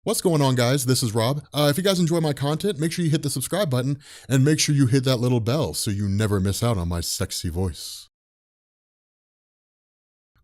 What's going on, guys? This is Rob. If you guys enjoy my content, make sure you hit the subscribe button and make sure you hit that little bell so you never miss out on my sexy voice.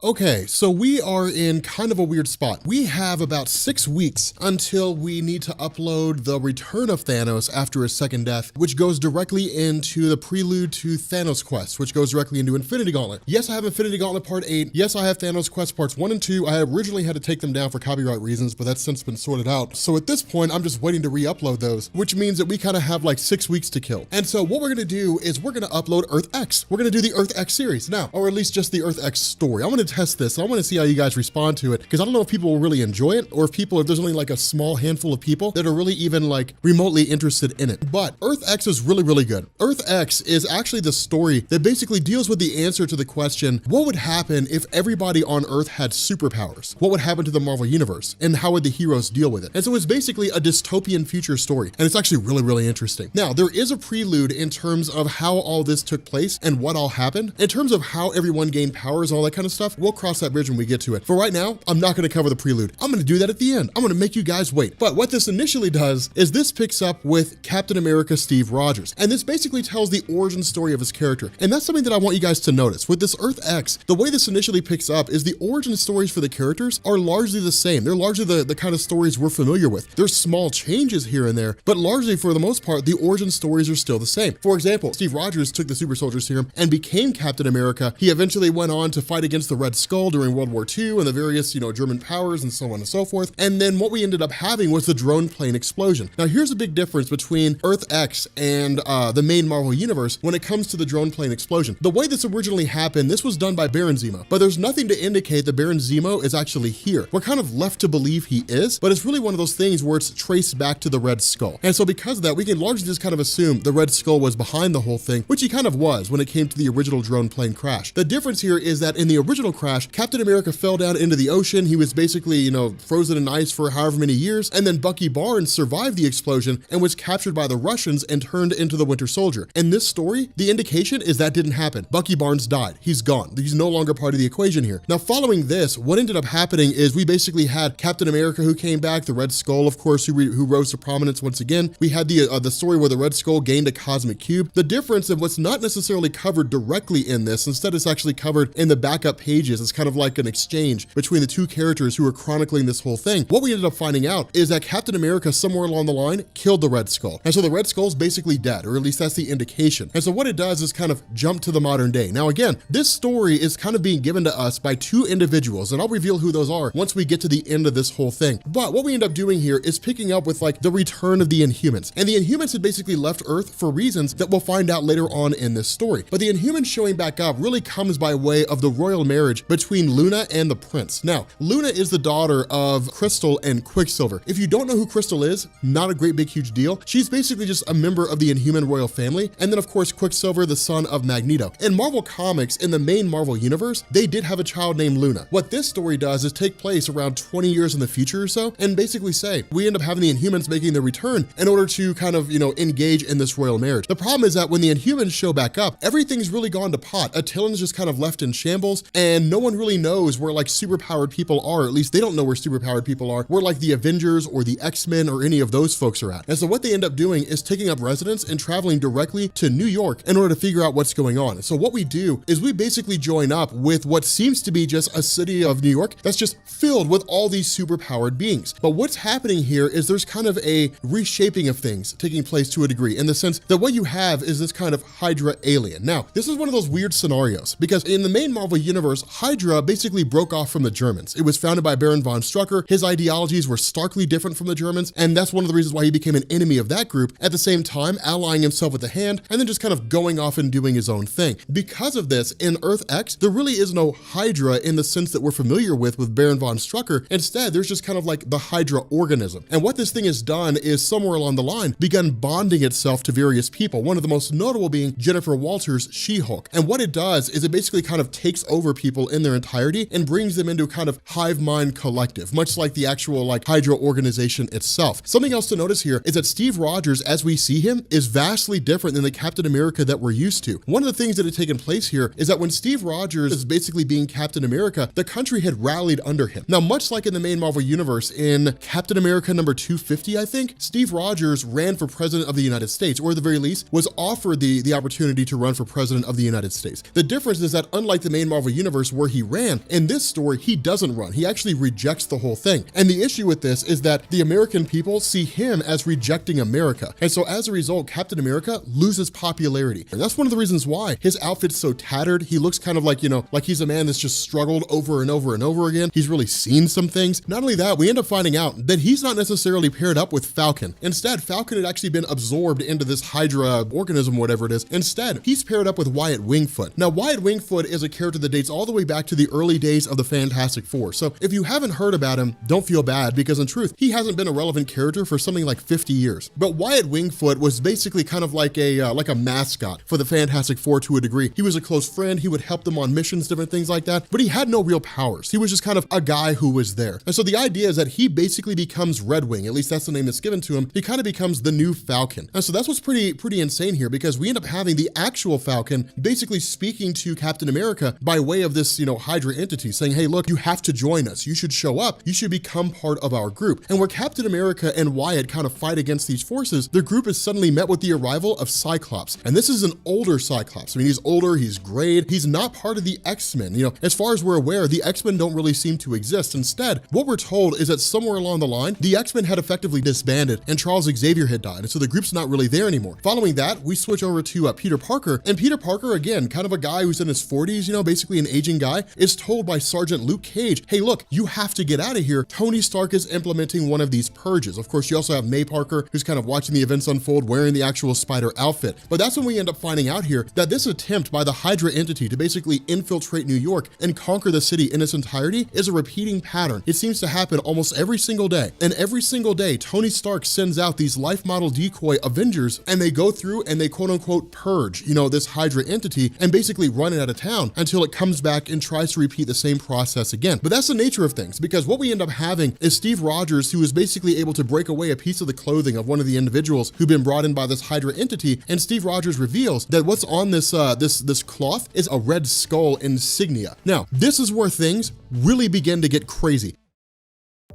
Okay, so we are in kind of a weird spot. We have about 6 weeks until we need to upload the return of Thanos after his second death, which goes directly into the prelude to Thanos Quest, which goes directly into Infinity Gauntlet. Yes, I have Infinity Gauntlet Part 8. Yes, I have Thanos Quest Parts 1 and 2. I originally had to take them down for copyright reasons, but that's since been sorted out. So at this point, I'm just waiting to re-upload those, which means that we kind of have like 6 weeks to kill. And so what we're gonna do is we're gonna upload Earth X. We're gonna do the Earth X series now, or at least just the Earth X story. I'm gonna test this. I want to see how you guys respond to it, because I don't know if people will really enjoy it, or if there's only like a small handful of people that are really even like remotely interested in it. But Earth X is really, really good. Earth X is actually the story that basically deals with the answer to the question, what would happen if everybody on Earth had superpowers? What would happen to the Marvel Universe? And how would the heroes deal with it? And so it's basically a dystopian future story. And it's actually really, really interesting. Now, there is a prelude in terms of how all this took place and what all happened. In terms of how everyone gained powers and all that kind of stuff, we'll cross that bridge when we get to it. For right now, I'm not gonna cover the prelude. I'm gonna do that at the end. I'm gonna make you guys wait. But what this initially does is this picks up with Captain America Steve Rogers. And this basically tells the origin story of his character. And that's something that I want you guys to notice. With this Earth X, the way this initially picks up is the origin stories for the characters are largely the same. They're largely the kind of stories we're familiar with. There's small changes here and there, but largely for the most part, the origin stories are still the same. For example, Steve Rogers took the Super Soldier Serum and became Captain America. He eventually went on to fight against the Red Skull during World War II and the various, German powers and so on and so forth. And then what we ended up having was the drone plane explosion. Now here's a big difference between Earth X and the main Marvel Universe when it comes to the drone plane explosion. The way this originally happened, this was done by Baron Zemo, but there's nothing to indicate that Baron Zemo is actually here. We're kind of left to believe he is, but it's really one of those things where it's traced back to the Red Skull. And so because of that, we can largely just kind of assume the Red Skull was behind the whole thing, which he kind of was when it came to the original drone plane crash. The difference here is that in the original crash, Captain America fell down into the ocean. He was basically, frozen in ice for however many years. And then Bucky Barnes survived the explosion and was captured by the Russians and turned into the Winter Soldier. In this story, the indication is that didn't happen. Bucky Barnes died. He's gone. He's no longer part of the equation here. Now, following this, what ended up happening is we basically had Captain America who came back, the Red Skull, of course, who rose to prominence once again. We had the story where the Red Skull gained a cosmic cube. The difference of what's not necessarily covered directly in this, instead it's actually covered in the backup pages. It's kind of like an exchange between the two characters who are chronicling this whole thing. What we ended up finding out is that Captain America somewhere along the line killed the Red Skull. And so the Red Skull's basically dead, or at least that's the indication. And so what it does is kind of jump to the modern day. Now again, this story is kind of being given to us by two individuals, and I'll reveal who those are once we get to the end of this whole thing. But what we end up doing here is picking up with like the return of the Inhumans. And the Inhumans had basically left Earth for reasons that we'll find out later on in this story. But the Inhumans showing back up really comes by way of the royal marriage between Luna and the prince. Now, Luna is the daughter of Crystal and Quicksilver. If you don't know who Crystal is, not a great big huge deal. She's basically just a member of the Inhuman royal family. And then of course, Quicksilver, the son of Magneto. In Marvel Comics, in the main Marvel universe, they did have a child named Luna. What this story does is take place around 20 years in the future or so, and basically say, we end up having the Inhumans making their return in order to kind of, engage in this royal marriage. The problem is that when the Inhumans show back up, everything's really gone to pot. Attilan's just kind of left in shambles, and no one really knows where like superpowered people are. At least they don't know where superpowered people are, where like the Avengers or the X-Men or any of those folks are at. And so what they end up doing is taking up residence and traveling directly to New York in order to figure out what's going on. And so what we do is we basically join up with what seems to be just a city of New York that's just filled with all these superpowered beings. But what's happening here is there's kind of a reshaping of things taking place to a degree, in the sense that what you have is this kind of Hydra alien. Now, this is one of those weird scenarios, because in the main Marvel universe, Hydra basically broke off from the Germans. It was founded by Baron von Strucker. His ideologies were starkly different from the Germans, and that's one of the reasons why he became an enemy of that group, at the same time allying himself with the Hand, and then just kind of going off and doing his own thing. Because of this, in Earth X, there really is no Hydra in the sense that we're familiar with Baron von Strucker. Instead, there's just kind of like the Hydra organism. And what this thing has done is somewhere along the line begun bonding itself to various people, one of the most notable being Jennifer Walters' She-Hulk. And what it does is it basically kind of takes over people people in their entirety and brings them into a kind of hive mind collective, much like the actual like Hydra organization itself. Something else to notice here is that Steve Rogers, as we see him, is vastly different than the Captain America that we're used to. One of the things that had taken place here is that when Steve Rogers is basically being Captain America, the country had rallied under him. Now, much like in the main Marvel universe, in Captain America number 250, I think, Steve Rogers ran for president of the United States, or at the very least, was offered the opportunity to run for president of the United States. The difference is that unlike the main Marvel universe where he ran, in this story, he doesn't run. He actually rejects the whole thing. And the issue with this is that the American people see him as rejecting America. And so as a result, Captain America loses popularity. And that's one of the reasons why his outfit's so tattered. He looks kind of like, you know, like he's a man that's just struggled over and over and over again. He's really seen some things. Not only that, we end up finding out that he's not necessarily paired up with Falcon. Instead, Falcon had actually been absorbed into this Hydra organism, whatever it is. Instead, he's paired up with Wyatt Wingfoot. Now, Wyatt Wingfoot is a character that dates all the way back to the early days of the Fantastic Four. So if you haven't heard about him, don't feel bad, because in truth, he hasn't been a relevant character for something like 50 years. But Wyatt Wingfoot was basically kind of like a mascot for the Fantastic Four to a degree. He was a close friend. He would help them on missions, different things like that, but he had no real powers. He was just kind of a guy who was there. And so the idea is that he basically becomes Red Wing, at least that's the name that's given to him. He kind of becomes the new Falcon. And so that's what's pretty insane here, because we end up having the actual Falcon basically speaking to Captain America by way of this, you know, Hydra entity, saying, hey, look, you have to join us. You should show up. You should become part of our group. And where Captain America and Wyatt kind of fight against these forces, their group is suddenly met with the arrival of Cyclops. And this is an older Cyclops. I mean, he's older, he's grayed, he's not part of the X-Men. You know, as far as we're aware, the X-Men don't really seem to exist. Instead, what we're told is that somewhere along the line, the X-Men had effectively disbanded and Charles Xavier had died. And so the group's not really there anymore. Following that, we switch over to Peter Parker. And Peter Parker, again, kind of a guy who's in his 40s, you know, basically an aging guy, is told by Sergeant Luke Cage, hey, look, you have to get out of here. Tony Stark is implementing one of these purges. Of course, you also have May Parker, who's kind of watching the events unfold wearing the actual spider outfit. But that's when we end up finding out here that this attempt by the Hydra entity to basically infiltrate New York and conquer the city in its entirety is a repeating pattern. It seems to happen almost every single day. And every single day, Tony Stark sends out these life model decoy Avengers, and they go through and they quote unquote purge, you know, this Hydra entity and basically run it out of town until it comes back and tries to repeat the same process again. But that's the nature of things, because what we end up having is Steve Rogers, who is basically able to break away a piece of the clothing of one of the individuals who've been brought in by this Hydra entity, and Steve Rogers reveals that what's on this this cloth is a Red Skull insignia. Now, this is where things really begin to get crazy.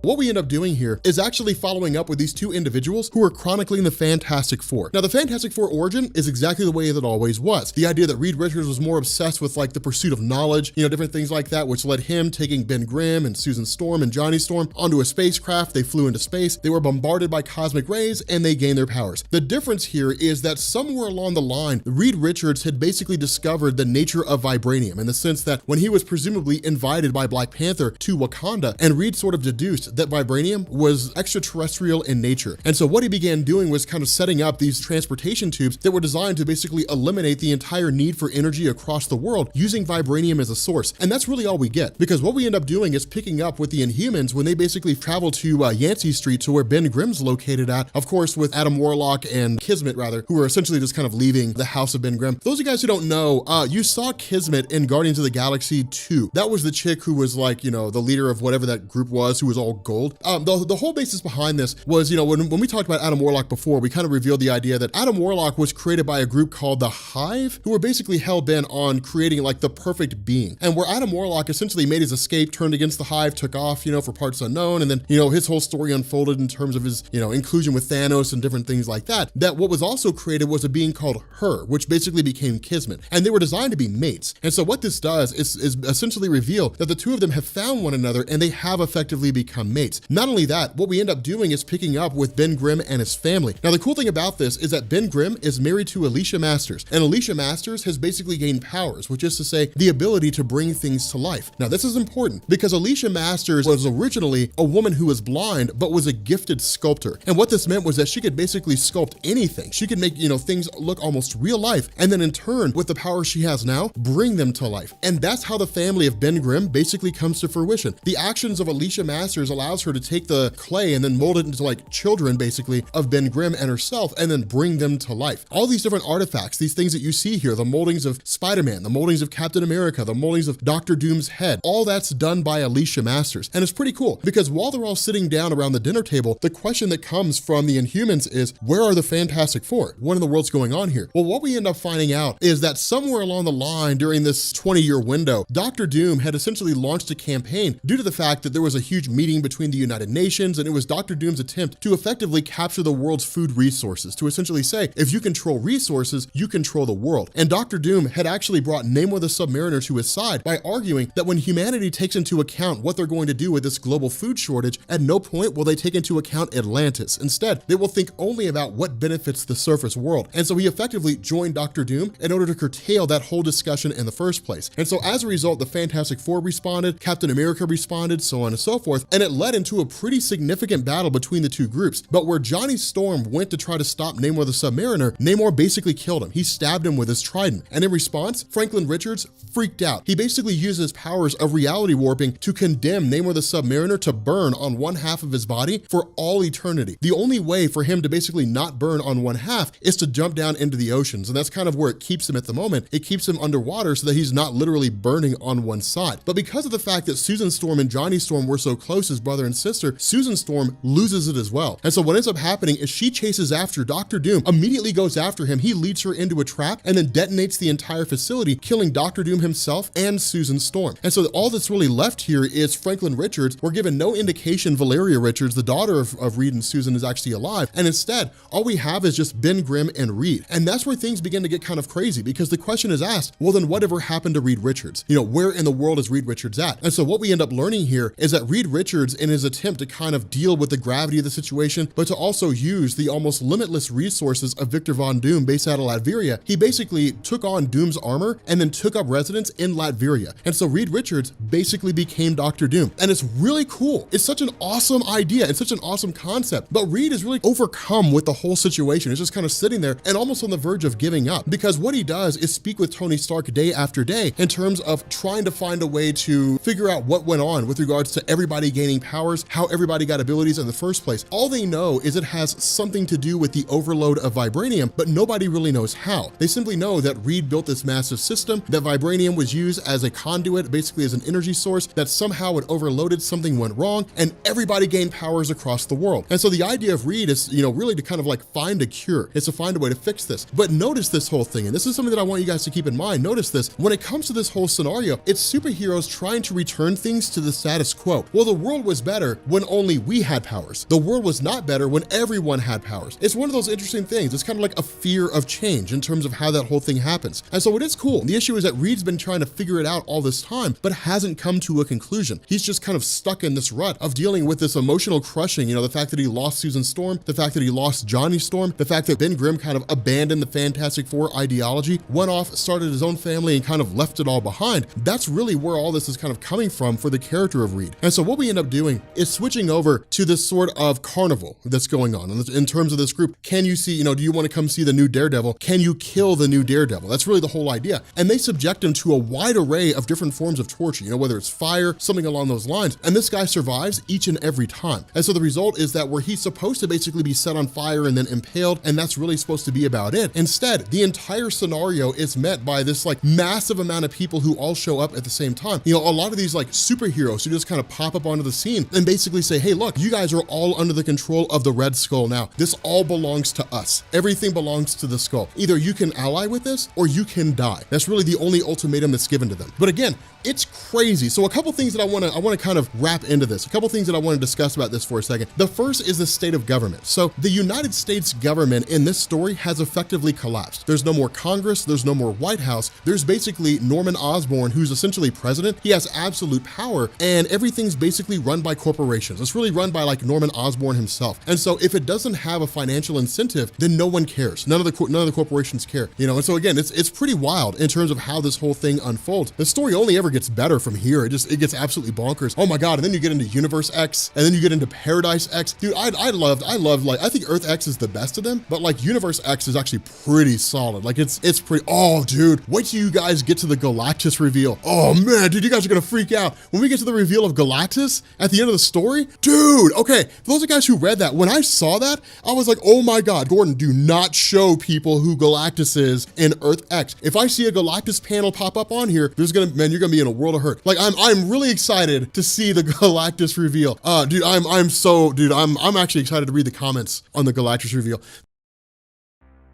What we end up doing here is actually following up with these two individuals who are chronicling the Fantastic Four. Now, the Fantastic Four origin is exactly the way that it always was. The idea that Reed Richards was more obsessed with like the pursuit of knowledge, you know, different things like that, which led him taking Ben Grimm and Susan Storm and Johnny Storm onto a spacecraft. They flew into space. They were bombarded by cosmic rays and they gained their powers. The difference here is that somewhere along the line, Reed Richards had basically discovered the nature of vibranium, in the sense that when he was presumably invited by Black Panther to Wakanda, and Reed sort of deduced that vibranium was extraterrestrial in nature. And so what he began doing was kind of setting up these transportation tubes that were designed to basically eliminate the entire need for energy across the world using vibranium as a source. And that's really all we get, because what we end up doing is picking up with the Inhumans when they basically travel to Yancey Street, to where Ben Grimm's located at, of course, with Adam Warlock and Kismet, rather, who are essentially just kind of leaving the house of Ben Grimm. Those of you guys who don't know, you saw Kismet in Guardians of the Galaxy 2. That was the chick who was like, you know, the leader of whatever that group was, who was all gold. The whole basis behind this was, you know, when we talked about Adam Warlock before, we kind of revealed the idea that Adam Warlock was created by a group called the Hive, who were basically hell-bent on creating like the perfect being. And where Adam Warlock essentially made his escape, turned against the Hive, took off, you know, for parts unknown, and then, you know, his whole story unfolded in terms of his, you know, inclusion with Thanos and different things like that. That what was also created was a being called Her, which basically became Kismet. And they were designed to be mates. And so what this does is essentially reveal that the two of them have found one another and they have effectively become mates. Not only that, what we end up doing is picking up with Ben Grimm and his family. Now, the cool thing about this is that Ben Grimm is married to Alicia Masters, and Alicia Masters has basically gained powers, which is to say the ability to bring things to life. Now, this is important because Alicia Masters was originally a woman who was blind, but was a gifted sculptor. And what this meant was that she could basically sculpt anything. She could make, you know, things look almost real life, and then in turn, with the power she has now, bring them to life. And that's how the family of Ben Grimm basically comes to fruition. The actions of Alicia Masters allows her to take the clay and then mold it into like children basically of Ben Grimm and herself and then bring them to life. All these different artifacts, these things that you see here, the moldings of Spider-Man, the moldings of Captain America, the moldings of Doctor Doom's head, all that's done by Alicia Masters. And it's pretty cool because while they're all sitting down around the dinner table, the question that comes from the Inhumans is, where are the Fantastic Four? What in the world's going on here? Well, what we end up finding out is that somewhere along the line during this 20-year window, Doctor Doom had essentially launched a campaign due to the fact that there was a huge meeting between the United Nations, and it was Doctor Doom's attempt to effectively capture the world's food resources, to essentially say, if you control resources, you control the world. And Doctor Doom had actually brought Namor the Submariner to his side by arguing that when humanity takes into account what they're going to do with this global food shortage, at no point will they take into account Atlantis. Instead, they will think only about what benefits the surface world. And so he effectively joined Doctor Doom in order to curtail that whole discussion in the first place. And so as a result, the Fantastic Four responded, Captain America responded, so on and so forth, and it led into a pretty significant battle between the two groups. But where Johnny Storm went to try to stop Namor the Submariner, Namor basically killed him. He stabbed him with his trident. And in response, Franklin Richards freaked out. He basically used his powers of reality warping to condemn Namor the Submariner to burn on one half of his body for all eternity. The only way for him to basically not burn on one half is to jump down into the oceans. And that's kind of where it keeps him at the moment. It keeps him underwater so that he's not literally burning on one side. But because of the fact that Susan Storm and Johnny Storm were so close as brother and sister, Susan Storm loses it as well. And so what ends up happening is she chases after Doctor Doom, immediately goes after him. He leads her into a trap and then detonates the entire facility, killing Doctor Doom himself and Susan Storm. And so all that's really left here is Franklin Richards. We're given no indication Valeria Richards, the daughter of Reed and Susan, is actually alive. And instead, all we have is just Ben Grimm and Reed. And that's where things begin to get kind of crazy because the question is asked, well, then whatever happened to Reed Richards? You know, where in the world is Reed Richards at? And so what we end up learning here is that Reed Richards, in his attempt to kind of deal with the gravity of the situation, but to also use the almost limitless resources of Victor Von Doom based out of Latveria, he basically took on Doom's armor and then took up residence in Latveria. And so Reed Richards basically became Doctor Doom. And it's really cool. It's such an awesome idea. It's such an awesome concept. But Reed is really overcome with the whole situation. He's just kind of sitting there and almost on the verge of giving up because what he does is speak with Tony Stark day after day in terms of trying to find a way to figure out what went on with regards to everybody gaining powers, how everybody got abilities in the first place. All they know is it has something to do with the overload of vibranium, but nobody really knows how. They simply know that Reed built this massive system, that vibranium was used as a conduit, basically as an energy source, that somehow it overloaded, something went wrong, and everybody gained powers across the world. And so the idea of Reed is, really to kind of like find a cure. It's to find a way to fix this. But notice this whole thing, and this is something that I want you guys to keep in mind. Notice this, when it comes to this whole scenario, it's superheroes trying to return things to the status quo. Well, the world was better when only we had powers. The world was not better when everyone had powers. It's one of those interesting things. It's kind of like a fear of change in terms of how that whole thing happens. And so it is cool. The issue is that Reed's been trying to figure it out all this time, but hasn't come to a conclusion. He's just kind of stuck in this rut of dealing with this emotional crushing, the fact that he lost Susan Storm, the fact that he lost Johnny Storm, the fact that Ben Grimm kind of abandoned the Fantastic Four ideology, went off, started his own family, and kind of left it all behind. That's really where all this is kind of coming from for the character of Reed. And so what we end up doing is switching over to this sort of carnival that's going on. In terms of this group, can you see, do you want to come see the new Daredevil? Can you kill the new Daredevil? That's really the whole idea. And they subject him to a wide array of different forms of torture, whether it's fire, something along those lines. And this guy survives each and every time. And so the result is that where he's supposed to basically be set on fire and then impaled, and that's really supposed to be about it. Instead, the entire scenario is met by this like massive amount of people who all show up at the same time. A lot of these like superheroes who just kind of pop up onto the scene and basically say, hey, look, you guys are all under the control of the Red Skull now. This all belongs to us. Everything belongs to the Skull. Either you can ally with this or you can die. That's really the only ultimatum that's given to them. But again, it's crazy. So a couple things that I want to kind of wrap into this, a couple things that I want to discuss about this for a second. The first is the state of government. So the United States government in this story has effectively collapsed. There's no more Congress. There's no more White House. There's basically Norman Osborn, who's essentially president. He has absolute power and everything's basically run by corporations. It's really run by like Norman Osborn himself. And so if it doesn't have a financial incentive, then no one cares. None of the corporations care, And so again, it's pretty wild in terms of how this whole thing unfolds. The story only ever gets better from here. It gets absolutely bonkers. Oh my God. And then you get into Universe X and then you get into Paradise X. Dude, I loved like, I think Earth X is the best of them, but like Universe X is actually pretty solid. Like it's pretty, oh dude, wait till you guys get to the Galactus reveal. Oh man, dude, you guys are gonna freak out. When we get to the reveal of Galactus, at the end of the story? Dude, okay, for those of you guys who read that, when I saw that, I was like, oh my God, Gordon, do not show people who Galactus is in Earth X. If I see a Galactus panel pop up on here, man, you're gonna be in a world of hurt. Like, I'm really excited to see the Galactus reveal. Dude, I'm actually excited to read the comments on the Galactus reveal.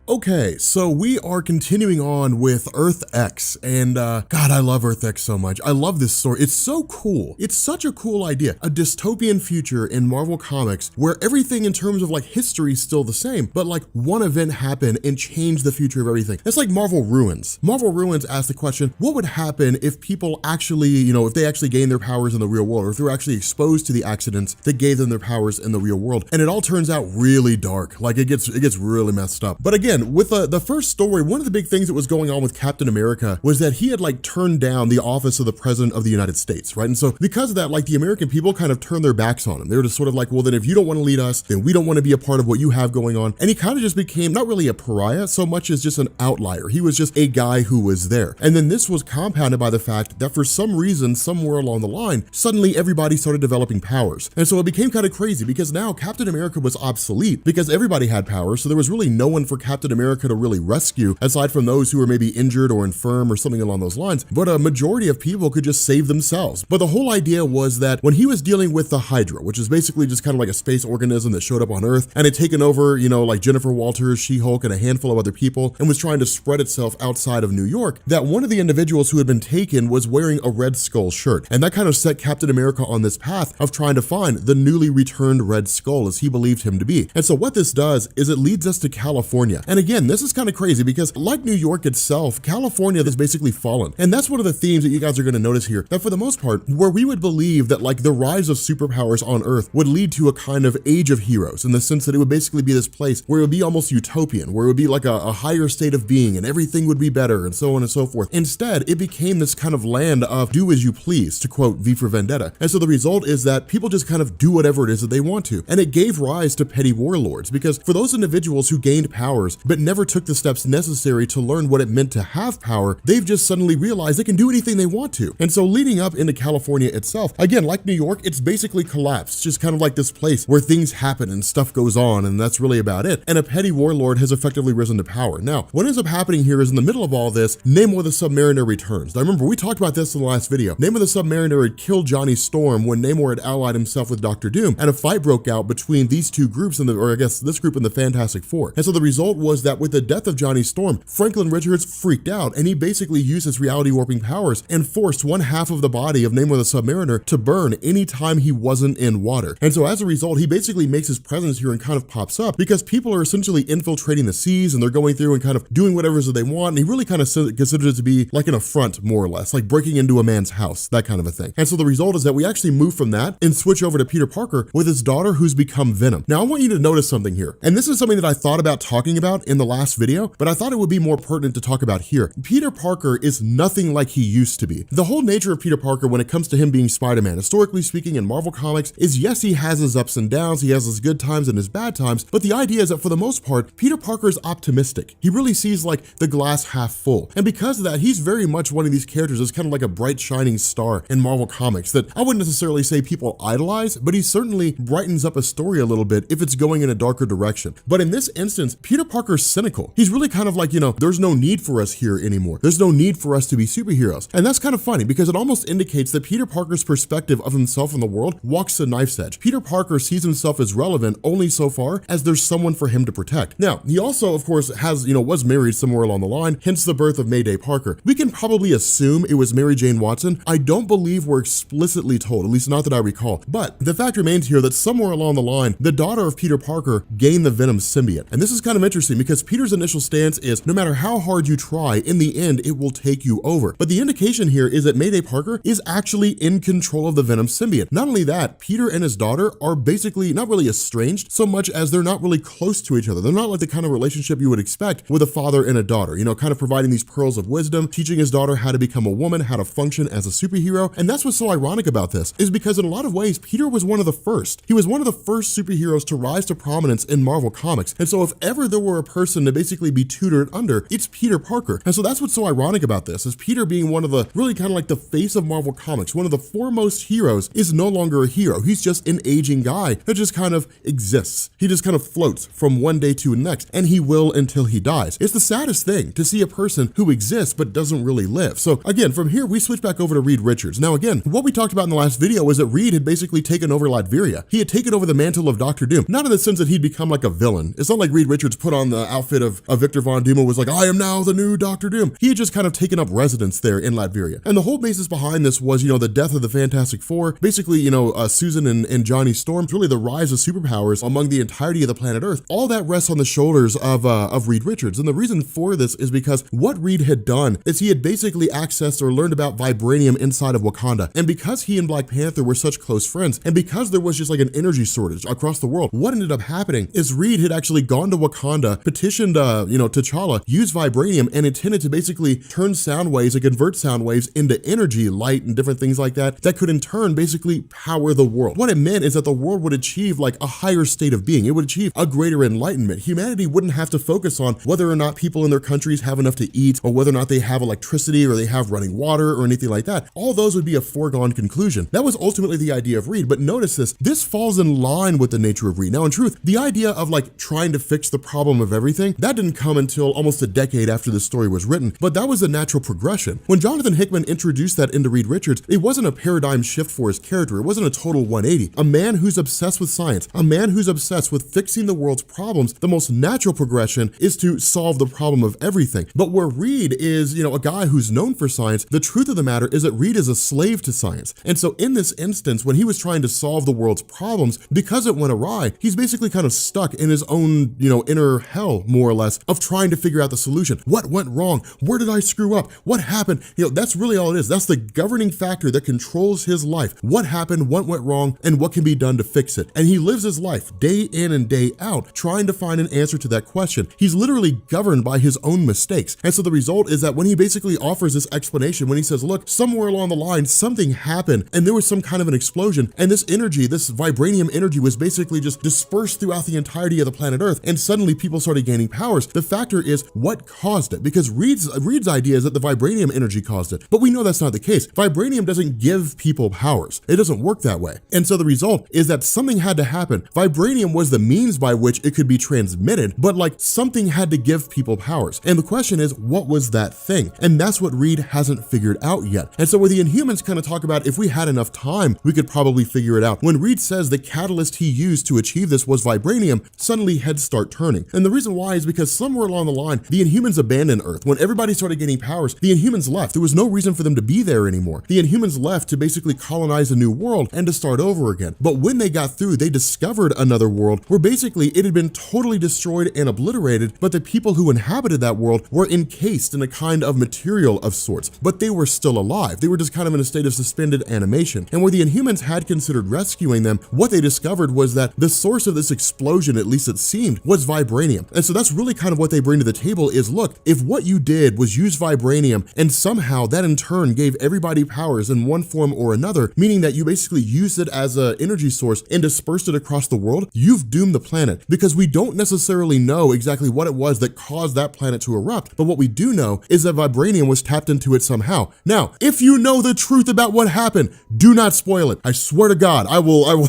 Okay, so we are continuing on with Earth X, and God, I love Earth X so much. I love this story. It's so cool. It's such a cool idea. A dystopian future in Marvel Comics where everything in terms of like history is still the same, but like one event happened and changed the future of everything. It's like Marvel Ruins. Marvel Ruins asked the question, what would happen if people actually, if they actually gained their powers in the real world, or if they were actually exposed to the accidents that gave them their powers in the real world? And it all turns out really dark. Like it gets really messed up. But again, with the first story, one of the big things that was going on with Captain America was that he had like turned down the office of the President of the United States, right? And so because of that, like the American people kind of turned their backs on him. They were just sort of like, well, then if you don't want to lead us, then we don't want to be a part of what you have going on. And he kind of just became not really a pariah so much as just an outlier. He was just a guy who was there. And then this was compounded by the fact that for some reason, somewhere along the line, suddenly everybody started developing powers. And so it became kind of crazy because now Captain America was obsolete because everybody had powers. So there was really no one for Captain America to really rescue, aside from those who were maybe injured or infirm or something along those lines. But a majority of people could just save themselves. But the whole idea was that when he was dealing with the Hydra, which is basically just kind of like a space organism that showed up on Earth and had taken over, like Jennifer Walters, She-Hulk, and a handful of other people, and was trying to spread itself outside of New York, that one of the individuals who had been taken was wearing a Red Skull shirt. And that kind of set Captain America on this path of trying to find the newly returned Red Skull as he believed him to be. And so what this does is it leads us to California. And again, this is kind of crazy because like New York itself, California has basically fallen. And that's one of the themes that you guys are going to notice here, that for the most part, where we would believe that like the rise of superpowers on Earth would lead to a kind of age of heroes, in the sense that it would basically be this place where it would be almost utopian, where it would be like a higher state of being and everything would be better and so on and so forth. Instead, it became this kind of land of do as you please, to quote V for Vendetta. And so the result is that people just kind of do whatever it is that they want to. And it gave rise to petty warlords, because for those individuals who gained powers but never took the steps necessary to learn what it meant to have power, they've just suddenly realized they can do anything they want to. And so leading up into California itself, again, like New York, it's basically collapsed. It's just kind of like this place where things happen and stuff goes on, and that's really about it. And a petty warlord has effectively risen to power. Now, what ends up happening here is in the middle of all this, Namor the Submariner returns. Now remember, we talked about this in the last video. Namor the Submariner had killed Johnny Storm when Namor had allied himself with Dr. Doom, and a fight broke out between these two groups, or I guess this group and the Fantastic Four. And so the result was that with the death of Johnny Storm, Franklin Richards freaked out, and he basically used his reality warping powers and forced one half of the body of Namor the Submariner to burn anytime he wasn't in water. And so as a result, he basically makes his presence here and kind of pops up because people are essentially infiltrating the seas and they're going through and kind of doing whatever it is that they want. And he really kind of considers it to be like an affront, more or less, like breaking into a man's house, that kind of a thing. And so the result is that we actually move from that and switch over to Peter Parker with his daughter who's become Venom. Now I want you to notice something here. And this is something that I thought about talking about in the last video, but I thought it would be more pertinent to talk about here. Peter Parker is nothing like he used to be. The whole nature of Peter Parker when it comes to him being Spider-Man, historically speaking in Marvel Comics, is yes, he has his ups and downs, he has his good times and his bad times, but the idea is that for the most part, Peter Parker is optimistic. He really sees like the glass half full. And because of that, he's very much one of these characters that's kind of like a bright shining star in Marvel Comics that I wouldn't necessarily say people idolize, but he certainly brightens up a story a little bit if it's going in a darker direction. But in this instance, Peter Parker's cynical. He's really kind of like, there's no need for us here anymore. There's no need for us to be superheroes. And that's kind of funny because it almost indicates that Peter Parker's perspective of himself in the world walks the knife's edge. Peter Parker sees himself as relevant only so far as there's someone for him to protect. Now, he also, of course, was married somewhere along the line, hence the birth of Mayday Parker. We can probably assume it was Mary Jane Watson. I don't believe we're explicitly told, at least not that I recall. But the fact remains here that somewhere along the line, the daughter of Peter Parker gained the Venom symbiote. And this is kind of interesting because Peter's initial stance is no matter how hard you try, in the end, it will take you over. But the indication here is that Mayday Parker is actually in control of the Venom symbiote. Not only that, Peter and his daughter are basically not really estranged so much as they're not really close to each other. They're not like the kind of relationship you would expect with a father and a daughter, kind of providing these pearls of wisdom, teaching his daughter how to become a woman, how to function as a superhero. And that's what's so ironic about this, is because in a lot of ways, Peter was one of the first. He was one of the first superheroes to rise to prominence in Marvel Comics. And so if ever there were a person to basically be tutored under, it's Peter Parker. And so that's what's so ironic about this, is Peter being one of the really kind of like the face of Marvel Comics, one of the foremost heroes, is no longer a hero. He's just an aging guy that just kind of exists. He just kind of floats from one day to the next, and he will until he dies. It's the saddest thing to see a person who exists but doesn't really live. So again, from here, we switch back over to Reed Richards. Now again, what we talked about in the last video was that Reed had basically taken over Latveria. He had taken over the mantle of Dr. Doom, not in the sense that he'd become like a villain. It's not like Reed Richards put on the outfit of Victor Von Doom and was like, I am now the new Dr. Doom. He had just kind of taken up residence there in Latveria. And the whole basis behind this was, the death of the Fantastic Four, basically, Susan and Johnny Storm, really the rise of superpowers among the entirety of the planet Earth. All that rests on the shoulders of Reed Richards. And the reason for this is because what Reed had done is he had basically accessed or learned about vibranium inside of Wakanda. And because he and Black Panther were such close friends, and because there was just like an energy shortage across the world, what ended up happening is Reed had actually gone to Wakanda, petitioned, T'Challa, used vibranium, and intended to basically turn sound waves and convert sound waves into energy, light, and different things like that could in turn basically power the world. What it meant is that the world would achieve like a higher state of being. It would achieve a greater enlightenment. Humanity wouldn't have to focus on whether or not people in their countries have enough to eat, or whether or not they have electricity, or they have running water, or anything like that. All those would be a foregone conclusion. That was ultimately the idea of Reed, but notice this falls in line with the nature of Reed. Now in truth, the idea of like trying to fix the problem of everything, that didn't come until almost a decade after the story was written, but that was a natural progression. When Jonathan Hickman introduced that into Reed Richards, it wasn't a paradigm shift for his character. It wasn't a total 180. A man who's obsessed with science, a man who's obsessed with fixing the world's problems, the most natural progression is to solve the problem of everything. But where Reed is, a guy who's known for science, the truth of the matter is that Reed is a slave to science. And so in this instance, when he was trying to solve the world's problems, because it went awry, he's basically kind of stuck in his own, inner hell, more or less, of trying to figure out the solution. What went wrong? Where did I screw up? What happened? That's really all it is. That's the governing factor that controls his life. What happened? What went wrong? And what can be done to fix it? And he lives his life day in and day out trying to find an answer to that question. He's literally governed by his own mistakes. And so the result is that when he basically offers this explanation, when he says, look, somewhere along the line, something happened and there was some kind of an explosion, and this energy, this vibranium energy, was basically just dispersed throughout the entirety of the planet Earth, and suddenly people started gaining powers. The factor is what caused it, because Reed's idea is that the vibranium energy caused it, but we know that's not the case. Vibranium doesn't give people powers. It doesn't work that way. And so the result is that something had to happen. Vibranium was the means by which it could be transmitted, but like something had to give people powers. And the question is, what was that thing? And that's what Reed hasn't figured out yet. And so where the Inhumans kind of talk about, if we had enough time, we could probably figure it out. When Reed says the catalyst he used to achieve this was vibranium, suddenly heads start turning. And the reason why is because somewhere along the line, the Inhumans abandoned Earth. When everybody started gaining powers, the Inhumans left. There was no reason for them to be there anymore. The Inhumans left to basically colonize a new world and to start over again. But when they got through, they discovered another world where basically it had been totally destroyed and obliterated, but the people who inhabited that world were encased in a kind of material of sorts, but they were still alive. They were just kind of in a state of suspended animation. And where the Inhumans had considered rescuing them, what they discovered was that the source of this explosion, at least it seemed, was vibranium. And so that's really kind of what they bring to the table is, look, if what you did was use vibranium and somehow that in turn gave everybody powers in one form or another, meaning that you basically used it as an energy source and dispersed it across the world, you've doomed the planet, because we don't necessarily know exactly what it was that caused that planet to erupt. But what we do know is that vibranium was tapped into it somehow. Now, if you know the truth about what happened, do not spoil it. I swear to God, I will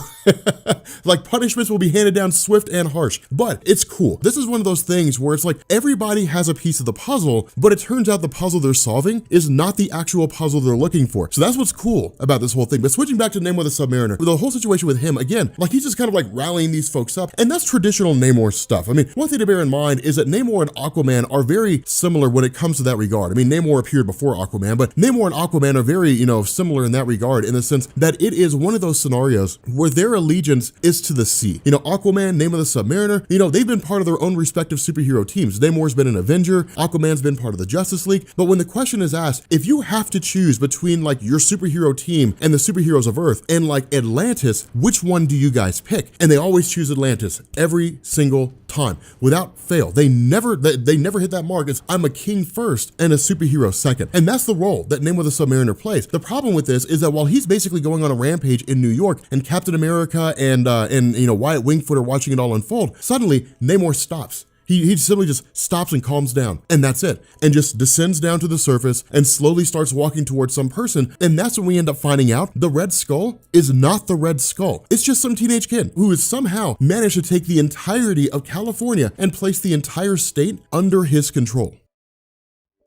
like punishments will be handed down swift and harsh, but it's cool. This is one of those things where it's like everybody has a piece of the puzzle, but it turns out the puzzle they're solving is not the actual puzzle they're looking for. So that's what's cool about this whole thing. But switching back to Namor the Submariner, the whole situation with him, again, like he's just kind of like rallying these folks up, and that's traditional Namor stuff. I mean, one thing to bear in mind is that Namor and Aquaman are very similar when it comes to that regard. I mean, Namor appeared before Aquaman, but Namor and Aquaman are very, similar in that regard, in the sense that it is one of those scenarios where their allegiance is to the sea. Aquaman, Namor the Submariner, they've been part of their own respective superhero teams. Namor's been an Avenger, Aquaman's been part of the Justice League, but when the question is asked, if you have to choose between like your superhero team and the superheroes of Earth and like Atlantis, which one do you guys pick? And they always choose Atlantis every single time, without fail. They never hit that mark. It's I'm a king first and a superhero second. And that's the role that Namor the Submariner plays. The problem with this is that while he's basically going on a rampage in New York and Captain America and Wyatt Wingfoot are watching it all unfold, suddenly Namor stops. He simply just stops and calms down, and that's it, and just descends down to the surface and slowly starts walking towards some person. And that's when we end up finding out the Red Skull is not the Red Skull. It's just some teenage kid who has somehow managed to take the entirety of California and place the entire state under his control.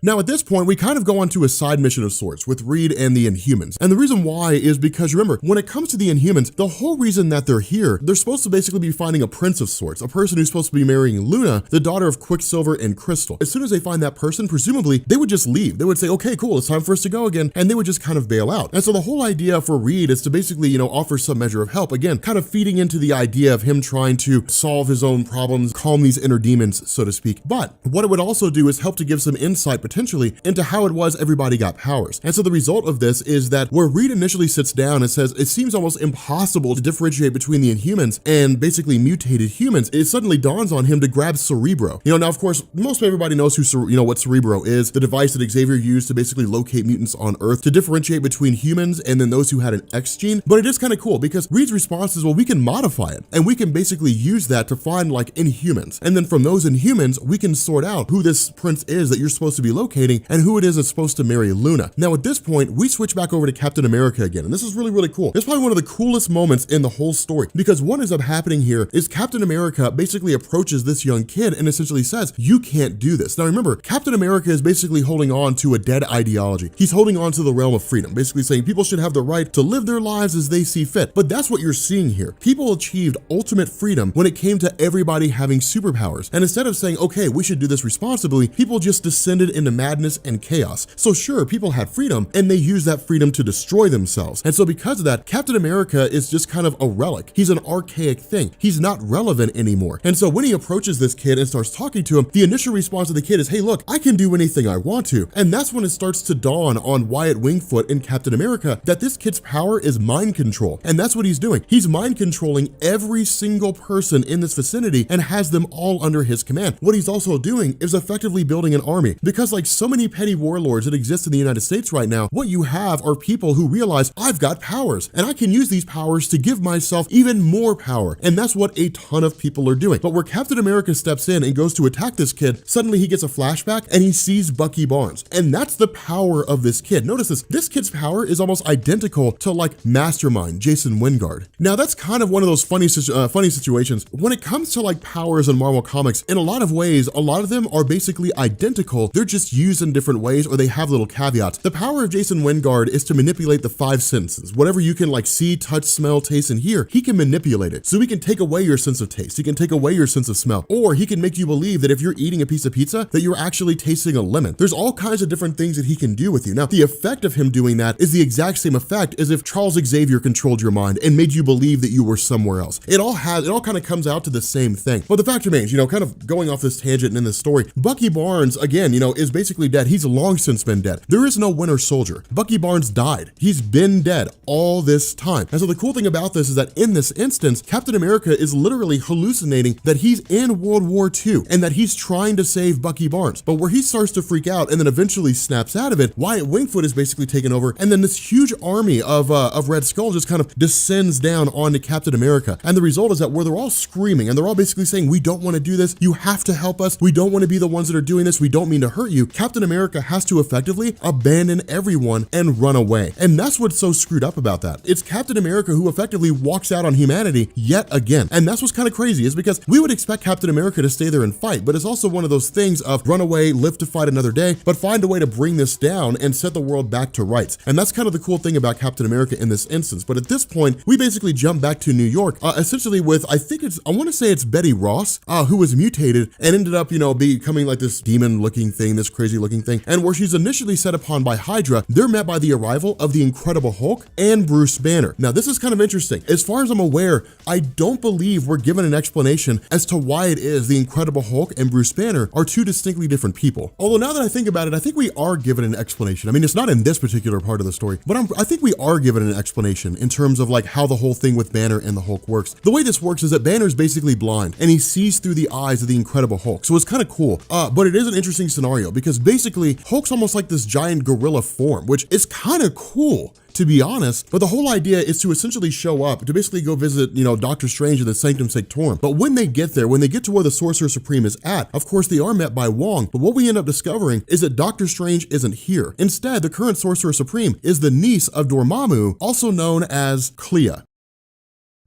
Now at this point, we kind of go on to a side mission of sorts with Reed and the Inhumans. And the reason why is because remember, when it comes to the Inhumans, the whole reason that they're here, they're supposed to basically be finding a prince of sorts, a person who's supposed to be marrying Luna, the daughter of Quicksilver and Crystal. As soon as they find that person, presumably, they would just leave. They would say, okay, cool, it's time for us to go again. And they would just kind of bail out. And so the whole idea for Reed is to basically, offer some measure of help. Again, kind of feeding into the idea of him trying to solve his own problems, calm these inner demons, so to speak. But what it would also do is help to give some insight potentially into how it was everybody got powers. And so the result of this is that where Reed initially sits down and says, it seems almost impossible to differentiate between the Inhumans and basically mutated humans, it suddenly dawns on him to grab Cerebro. Now of course, most everybody knows what Cerebro is, the device that Xavier used to basically locate mutants on Earth to differentiate between humans and then those who had an X gene. But it is kind of cool because Reed's response is, well, we can modify it and we can basically use that to find like Inhumans. And then from those Inhumans, we can sort out who this prince is that you're supposed to be locating and who it is that's supposed to marry Luna. Now at this point, we switch back over to Captain America again, and this is really, really cool. It's probably one of the coolest moments in the whole story, because what ends up happening here is Captain America basically approaches this young kid and essentially says, you can't do this. Now remember, Captain America is basically holding on to a dead ideology. He's holding on to the realm of freedom, basically saying people should have the right to live their lives as they see fit. But that's what you're seeing here. People achieved ultimate freedom when it came to everybody having superpowers. And instead of saying, okay, we should do this responsibly, people just descended into madness and chaos. So sure, people had freedom and they used that freedom to destroy themselves. And so because of that, Captain America is just kind of a relic. He's an archaic thing. He's not relevant anymore. And so when he approaches this kid and starts talking to him, the initial response of the kid is, hey, look, I can do anything I want to. And that's when it starts to dawn on Wyatt Wingfoot and Captain America that this kid's power is mind control. And that's what he's doing. He's mind controlling every single person in this vicinity and has them all under his command. What he's also doing is effectively building an army, because like so many petty warlords that exist in the United States right now, what you have are people who realize I've got powers and I can use these powers to give myself even more power. And that's what a ton of people are doing. But where Captain America steps in and goes to attack this kid, suddenly he gets a flashback and he sees Bucky Barnes. And that's the power of this kid. Notice this kid's power is almost identical to like Mastermind, Jason Wingard. Now that's kind of one of those funny situations. When it comes to like powers in Marvel Comics, in a lot of ways, a lot of them are basically identical. They're just used in different ways, or they have little caveats. The power of Jason Wingard is to manipulate the five senses. Whatever you can like see, touch, smell, taste, and hear, he can manipulate it. So he can take away your sense of taste. He can take away your sense of smell. Or he can make you believe that if you're eating a piece of pizza, that you're actually tasting a lemon. There's all kinds of different things that he can do with you. Now, the effect of him doing that is the exact same effect as if Charles Xavier controlled your mind and made you believe that you were somewhere else. It all kind of comes out to the same thing. But the fact remains, kind of going off this tangent and in this story, Bucky Barnes, again, is basically dead. He's long since been dead. There is no Winter Soldier. Bucky Barnes died. He's been dead all this time. And so the cool thing about this is that in this instance, Captain America is literally hallucinating that he's in World War II and that he's trying to save Bucky Barnes. But where he starts to freak out and then eventually snaps out of it, Wyatt Wingfoot is basically taken over, and then this huge army of Red Skull just kind of descends down onto Captain America. And the result is that where they're all screaming and they're all basically saying, we don't want to do this, you have to help us, we don't want to be the ones that are doing this, we don't mean to hurt you, Captain America has to effectively abandon everyone and run away. And that's what's so screwed up about that. It's Captain America who effectively walks out on humanity yet again. And that's what's kind of crazy, is because we would expect Captain America to stay there and fight, but it's also one of those things of run away, live to fight another day, but find a way to bring this down and set the world back to rights. And that's kind of the cool thing about Captain America in this instance. But at this point, we basically jump back to New York, essentially with, I want to say it's Betty Ross, who was mutated and ended up, becoming like this demon looking thing, this crazy looking thing. And where she's initially set upon by Hydra, they're met by the arrival of the Incredible Hulk and Bruce Banner. Now, this is kind of interesting. As far as I'm aware, I don't believe we're given an explanation as to why it is the Incredible Hulk and Bruce Banner are two distinctly different people. Although now that I think about it, I think we are given an explanation. I mean, it's not in this particular part of the story, but I think we are given an explanation in terms of like how the whole thing with Banner and the Hulk works. The way this works is that Banner's basically blind and he sees through the eyes of the Incredible Hulk. So it's kind of cool, but it is an interesting scenario because because basically Hulk's almost like this giant gorilla form, which is kind of cool, to be honest, but the whole idea is to essentially show up, to basically go visit, Doctor Strange in the Sanctum Sanctorum. But when they get there, when they get to where the Sorcerer Supreme is at, of course they are met by Wong, but what we end up discovering is that Doctor Strange isn't here. Instead, the current Sorcerer Supreme is the niece of Dormammu, also known as Clea.